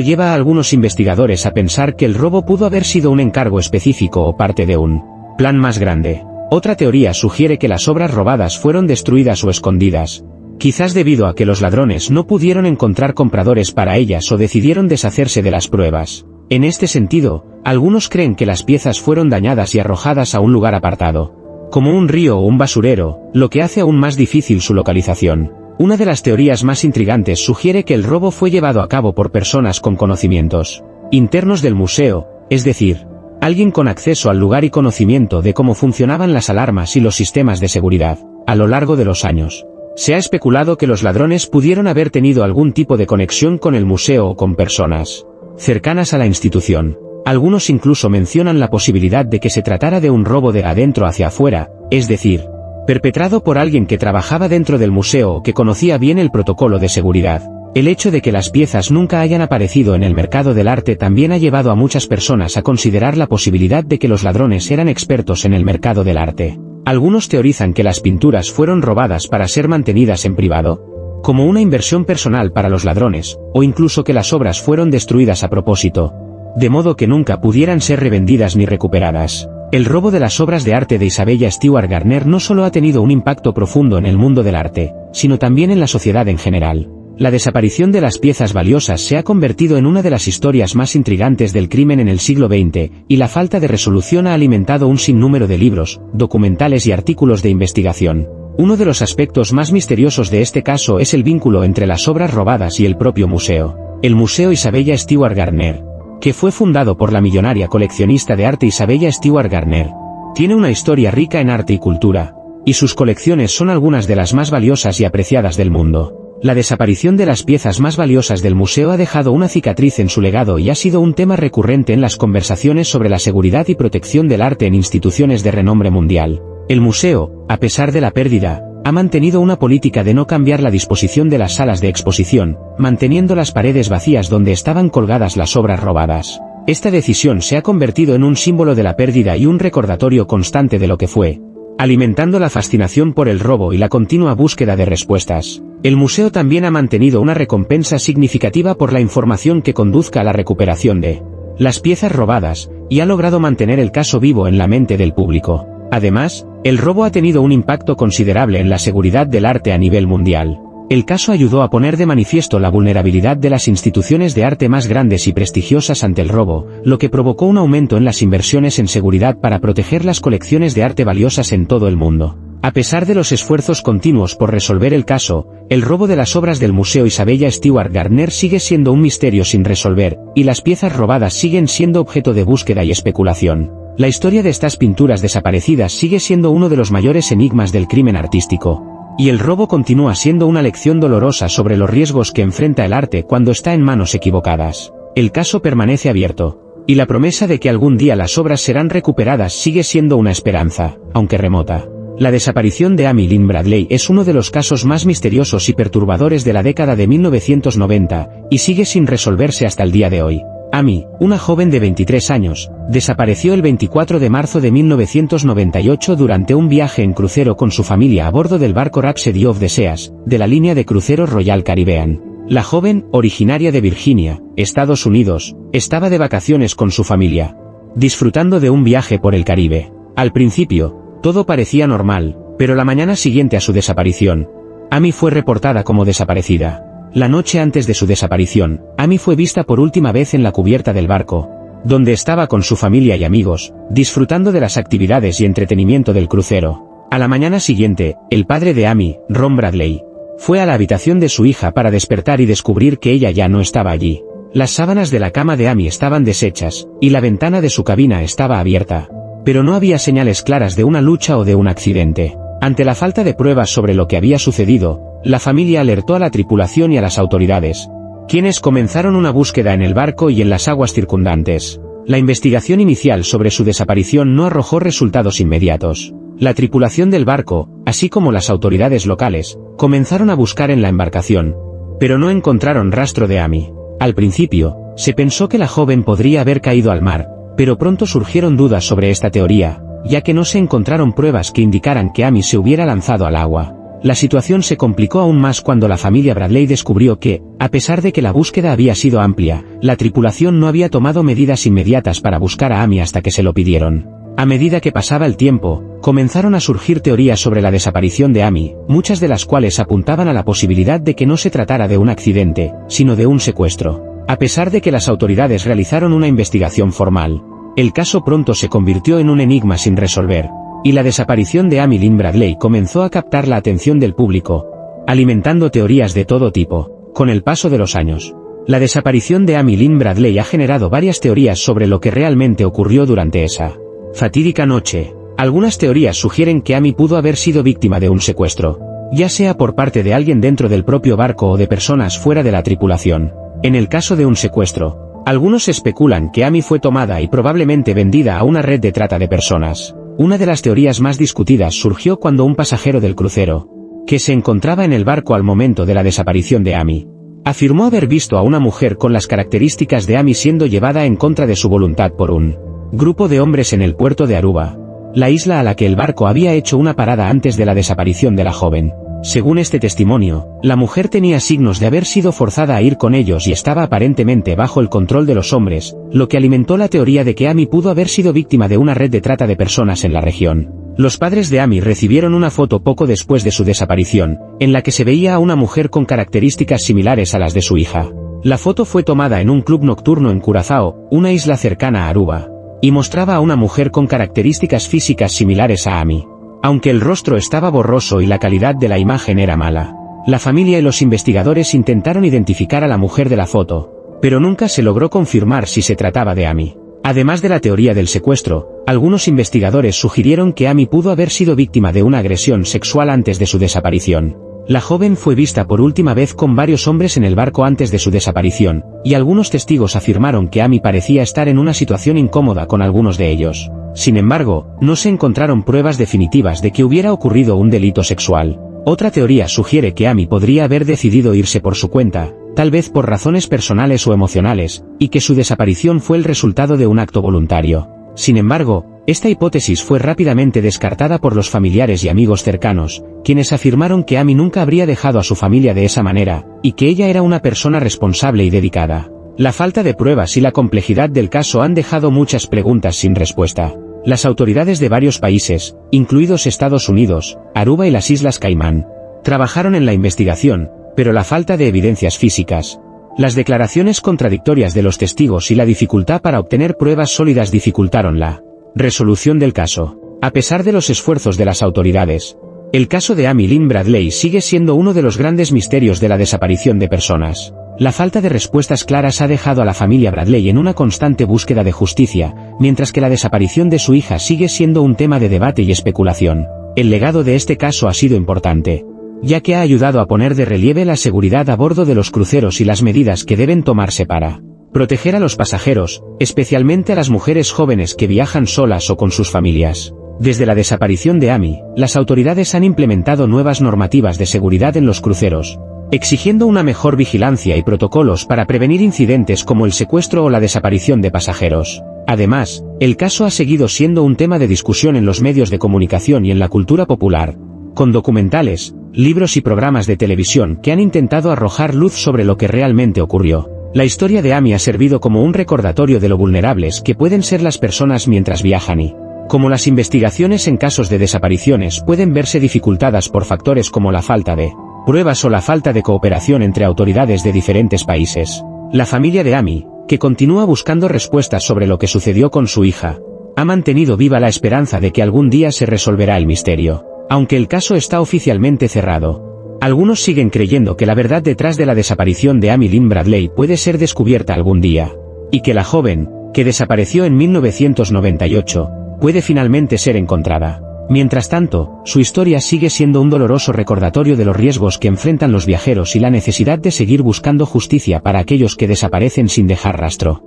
lleva a algunos investigadores a pensar que el robo pudo haber sido un encargo específico o parte de un plan más grande. Otra teoría sugiere que las obras robadas fueron destruidas o escondidas, quizás debido a que los ladrones no pudieron encontrar compradores para ellas o decidieron deshacerse de las pruebas. En este sentido, algunos creen que las piezas fueron dañadas y arrojadas a un lugar apartado, como un río o un basurero, lo que hace aún más difícil su localización. Una de las teorías más intrigantes sugiere que el robo fue llevado a cabo por personas con conocimientos internos del museo, es decir, alguien con acceso al lugar y conocimiento de cómo funcionaban las alarmas y los sistemas de seguridad. A lo largo de los años, se ha especulado que los ladrones pudieron haber tenido algún tipo de conexión con el museo o con personas cercanas a la institución. Algunos incluso mencionan la posibilidad de que se tratara de un robo de adentro hacia afuera, es decir, perpetrado por alguien que trabajaba dentro del museo o que conocía bien el protocolo de seguridad. El hecho de que las piezas nunca hayan aparecido en el mercado del arte también ha llevado a muchas personas a considerar la posibilidad de que los ladrones eran expertos en el mercado del arte. Algunos teorizan que las pinturas fueron robadas para ser mantenidas en privado, como una inversión personal para los ladrones, o incluso que las obras fueron destruidas a propósito, de modo que nunca pudieran ser revendidas ni recuperadas. El robo de las obras de arte de Isabella Stewart Gardner no solo ha tenido un impacto profundo en el mundo del arte, sino también en la sociedad en general. La desaparición de las piezas valiosas se ha convertido en una de las historias más intrigantes del crimen en el siglo XX, y la falta de resolución ha alimentado un sinnúmero de libros, documentales y artículos de investigación. Uno de los aspectos más misteriosos de este caso es el vínculo entre las obras robadas y el propio museo. El Museo Isabella Stewart Gardner, que fue fundado por la millonaria coleccionista de arte Isabella Stewart Gardner, tiene una historia rica en arte y cultura, y sus colecciones son algunas de las más valiosas y apreciadas del mundo. La desaparición de las piezas más valiosas del museo ha dejado una cicatriz en su legado y ha sido un tema recurrente en las conversaciones sobre la seguridad y protección del arte en instituciones de renombre mundial. El museo, a pesar de la pérdida, ha mantenido una política de no cambiar la disposición de las salas de exposición, manteniendo las paredes vacías donde estaban colgadas las obras robadas. Esta decisión se ha convertido en un símbolo de la pérdida y un recordatorio constante de lo que fue, alimentando la fascinación por el robo y la continua búsqueda de respuestas. El museo también ha mantenido una recompensa significativa por la información que conduzca a la recuperación de las piezas robadas, y ha logrado mantener el caso vivo en la mente del público. Además, el robo ha tenido un impacto considerable en la seguridad del arte a nivel mundial. El caso ayudó a poner de manifiesto la vulnerabilidad de las instituciones de arte más grandes y prestigiosas ante el robo, lo que provocó un aumento en las inversiones en seguridad para proteger las colecciones de arte valiosas en todo el mundo. A pesar de los esfuerzos continuos por resolver el caso, el robo de las obras del Museo Isabella Stewart Gardner sigue siendo un misterio sin resolver, y las piezas robadas siguen siendo objeto de búsqueda y especulación. La historia de estas pinturas desaparecidas sigue siendo uno de los mayores enigmas del crimen artístico. Y el robo continúa siendo una lección dolorosa sobre los riesgos que enfrenta el arte cuando está en manos equivocadas. El caso permanece abierto, y la promesa de que algún día las obras serán recuperadas sigue siendo una esperanza, aunque remota. La desaparición de Amy Lynn Bradley es uno de los casos más misteriosos y perturbadores de la década de 1990, y sigue sin resolverse hasta el día de hoy. Amy, una joven de 23 años, desapareció el 24 de marzo de 1998 durante un viaje en crucero con su familia a bordo del barco Rhapsody of the Seas, de la línea de cruceros Royal Caribbean. La joven, originaria de Virginia, Estados Unidos, estaba de vacaciones con su familia, disfrutando de un viaje por el Caribe. Al principio, todo parecía normal, pero la mañana siguiente a su desaparición, Amy fue reportada como desaparecida. La noche antes de su desaparición, Amy fue vista por última vez en la cubierta del barco, donde estaba con su familia y amigos, disfrutando de las actividades y entretenimiento del crucero. A la mañana siguiente, el padre de Amy, Ron Bradley, fue a la habitación de su hija para despertar y descubrir que ella ya no estaba allí. Las sábanas de la cama de Amy estaban deshechas, y la ventana de su cabina estaba abierta. Pero no había señales claras de una lucha o de un accidente. Ante la falta de pruebas sobre lo que había sucedido, la familia alertó a la tripulación y a las autoridades, quienes comenzaron una búsqueda en el barco y en las aguas circundantes. La investigación inicial sobre su desaparición no arrojó resultados inmediatos. La tripulación del barco, así como las autoridades locales, comenzaron a buscar en la embarcación, pero no encontraron rastro de Amy. Al principio, se pensó que la joven podría haber caído al mar, pero pronto surgieron dudas sobre esta teoría, ya que no se encontraron pruebas que indicaran que Amy se hubiera lanzado al agua. La situación se complicó aún más cuando la familia Bradley descubrió que, a pesar de que la búsqueda había sido amplia, la tripulación no había tomado medidas inmediatas para buscar a Amy hasta que se lo pidieron. A medida que pasaba el tiempo, comenzaron a surgir teorías sobre la desaparición de Amy, muchas de las cuales apuntaban a la posibilidad de que no se tratara de un accidente, sino de un secuestro. A pesar de que las autoridades realizaron una investigación formal, el caso pronto se convirtió en un enigma sin resolver, y la desaparición de Amy Lynn Bradley comenzó a captar la atención del público, alimentando teorías de todo tipo. Con el paso de los años, la desaparición de Amy Lynn Bradley ha generado varias teorías sobre lo que realmente ocurrió durante esa fatídica noche. Algunas teorías sugieren que Amy pudo haber sido víctima de un secuestro, ya sea por parte de alguien dentro del propio barco o de personas fuera de la tripulación. En el caso de un secuestro, algunos especulan que Amy fue tomada y probablemente vendida a una red de trata de personas. Una de las teorías más discutidas surgió cuando un pasajero del crucero, que se encontraba en el barco al momento de la desaparición de Amy, afirmó haber visto a una mujer con las características de Amy siendo llevada en contra de su voluntad por un grupo de hombres en el puerto de Aruba, la isla a la que el barco había hecho una parada antes de la desaparición de la joven. Según este testimonio, la mujer tenía signos de haber sido forzada a ir con ellos y estaba aparentemente bajo el control de los hombres, lo que alimentó la teoría de que Amy pudo haber sido víctima de una red de trata de personas en la región. Los padres de Amy recibieron una foto poco después de su desaparición, en la que se veía a una mujer con características similares a las de su hija. La foto fue tomada en un club nocturno en Curazao, una isla cercana a Aruba, y mostraba a una mujer con características físicas similares a Amy, aunque el rostro estaba borroso y la calidad de la imagen era mala. La familia y los investigadores intentaron identificar a la mujer de la foto, pero nunca se logró confirmar si se trataba de Amy. Además de la teoría del secuestro, algunos investigadores sugirieron que Amy pudo haber sido víctima de una agresión sexual antes de su desaparición. La joven fue vista por última vez con varios hombres en el barco antes de su desaparición, y algunos testigos afirmaron que Amy parecía estar en una situación incómoda con algunos de ellos. Sin embargo, no se encontraron pruebas definitivas de que hubiera ocurrido un delito sexual. Otra teoría sugiere que Amy podría haber decidido irse por su cuenta, tal vez por razones personales o emocionales, y que su desaparición fue el resultado de un acto voluntario. Sin embargo, esta hipótesis fue rápidamente descartada por los familiares y amigos cercanos, quienes afirmaron que Amy nunca habría dejado a su familia de esa manera, y que ella era una persona responsable y dedicada. La falta de pruebas y la complejidad del caso han dejado muchas preguntas sin respuesta. Las autoridades de varios países, incluidos Estados Unidos, Aruba y las Islas Caimán, trabajaron en la investigación, pero la falta de evidencias físicas, las declaraciones contradictorias de los testigos y la dificultad para obtener pruebas sólidas dificultaron la resolución del caso. A pesar de los esfuerzos de las autoridades, el caso de Amy Lynn Bradley sigue siendo uno de los grandes misterios de la desaparición de personas. La falta de respuestas claras ha dejado a la familia Bradley en una constante búsqueda de justicia, mientras que la desaparición de su hija sigue siendo un tema de debate y especulación. El legado de este caso ha sido importante, ya que ha ayudado a poner de relieve la seguridad a bordo de los cruceros y las medidas que deben tomarse para proteger a los pasajeros, especialmente a las mujeres jóvenes que viajan solas o con sus familias. Desde la desaparición de Amy, las autoridades han implementado nuevas normativas de seguridad en los cruceros, exigiendo una mejor vigilancia y protocolos para prevenir incidentes como el secuestro o la desaparición de pasajeros. Además, el caso ha seguido siendo un tema de discusión en los medios de comunicación y en la cultura popular, con documentales, libros y programas de televisión que han intentado arrojar luz sobre lo que realmente ocurrió. La historia de Amy ha servido como un recordatorio de lo vulnerables que pueden ser las personas mientras viajan y como las investigaciones en casos de desapariciones pueden verse dificultadas por factores como la falta de pruebas o la falta de cooperación entre autoridades de diferentes países. La familia de Amy, que continúa buscando respuestas sobre lo que sucedió con su hija, ha mantenido viva la esperanza de que algún día se resolverá el misterio. Aunque el caso está oficialmente cerrado, algunos siguen creyendo que la verdad detrás de la desaparición de Amy Lynn Bradley puede ser descubierta algún día, y que la joven, que desapareció en 1998, puede finalmente ser encontrada. Mientras tanto, su historia sigue siendo un doloroso recordatorio de los riesgos que enfrentan los viajeros y la necesidad de seguir buscando justicia para aquellos que desaparecen sin dejar rastro.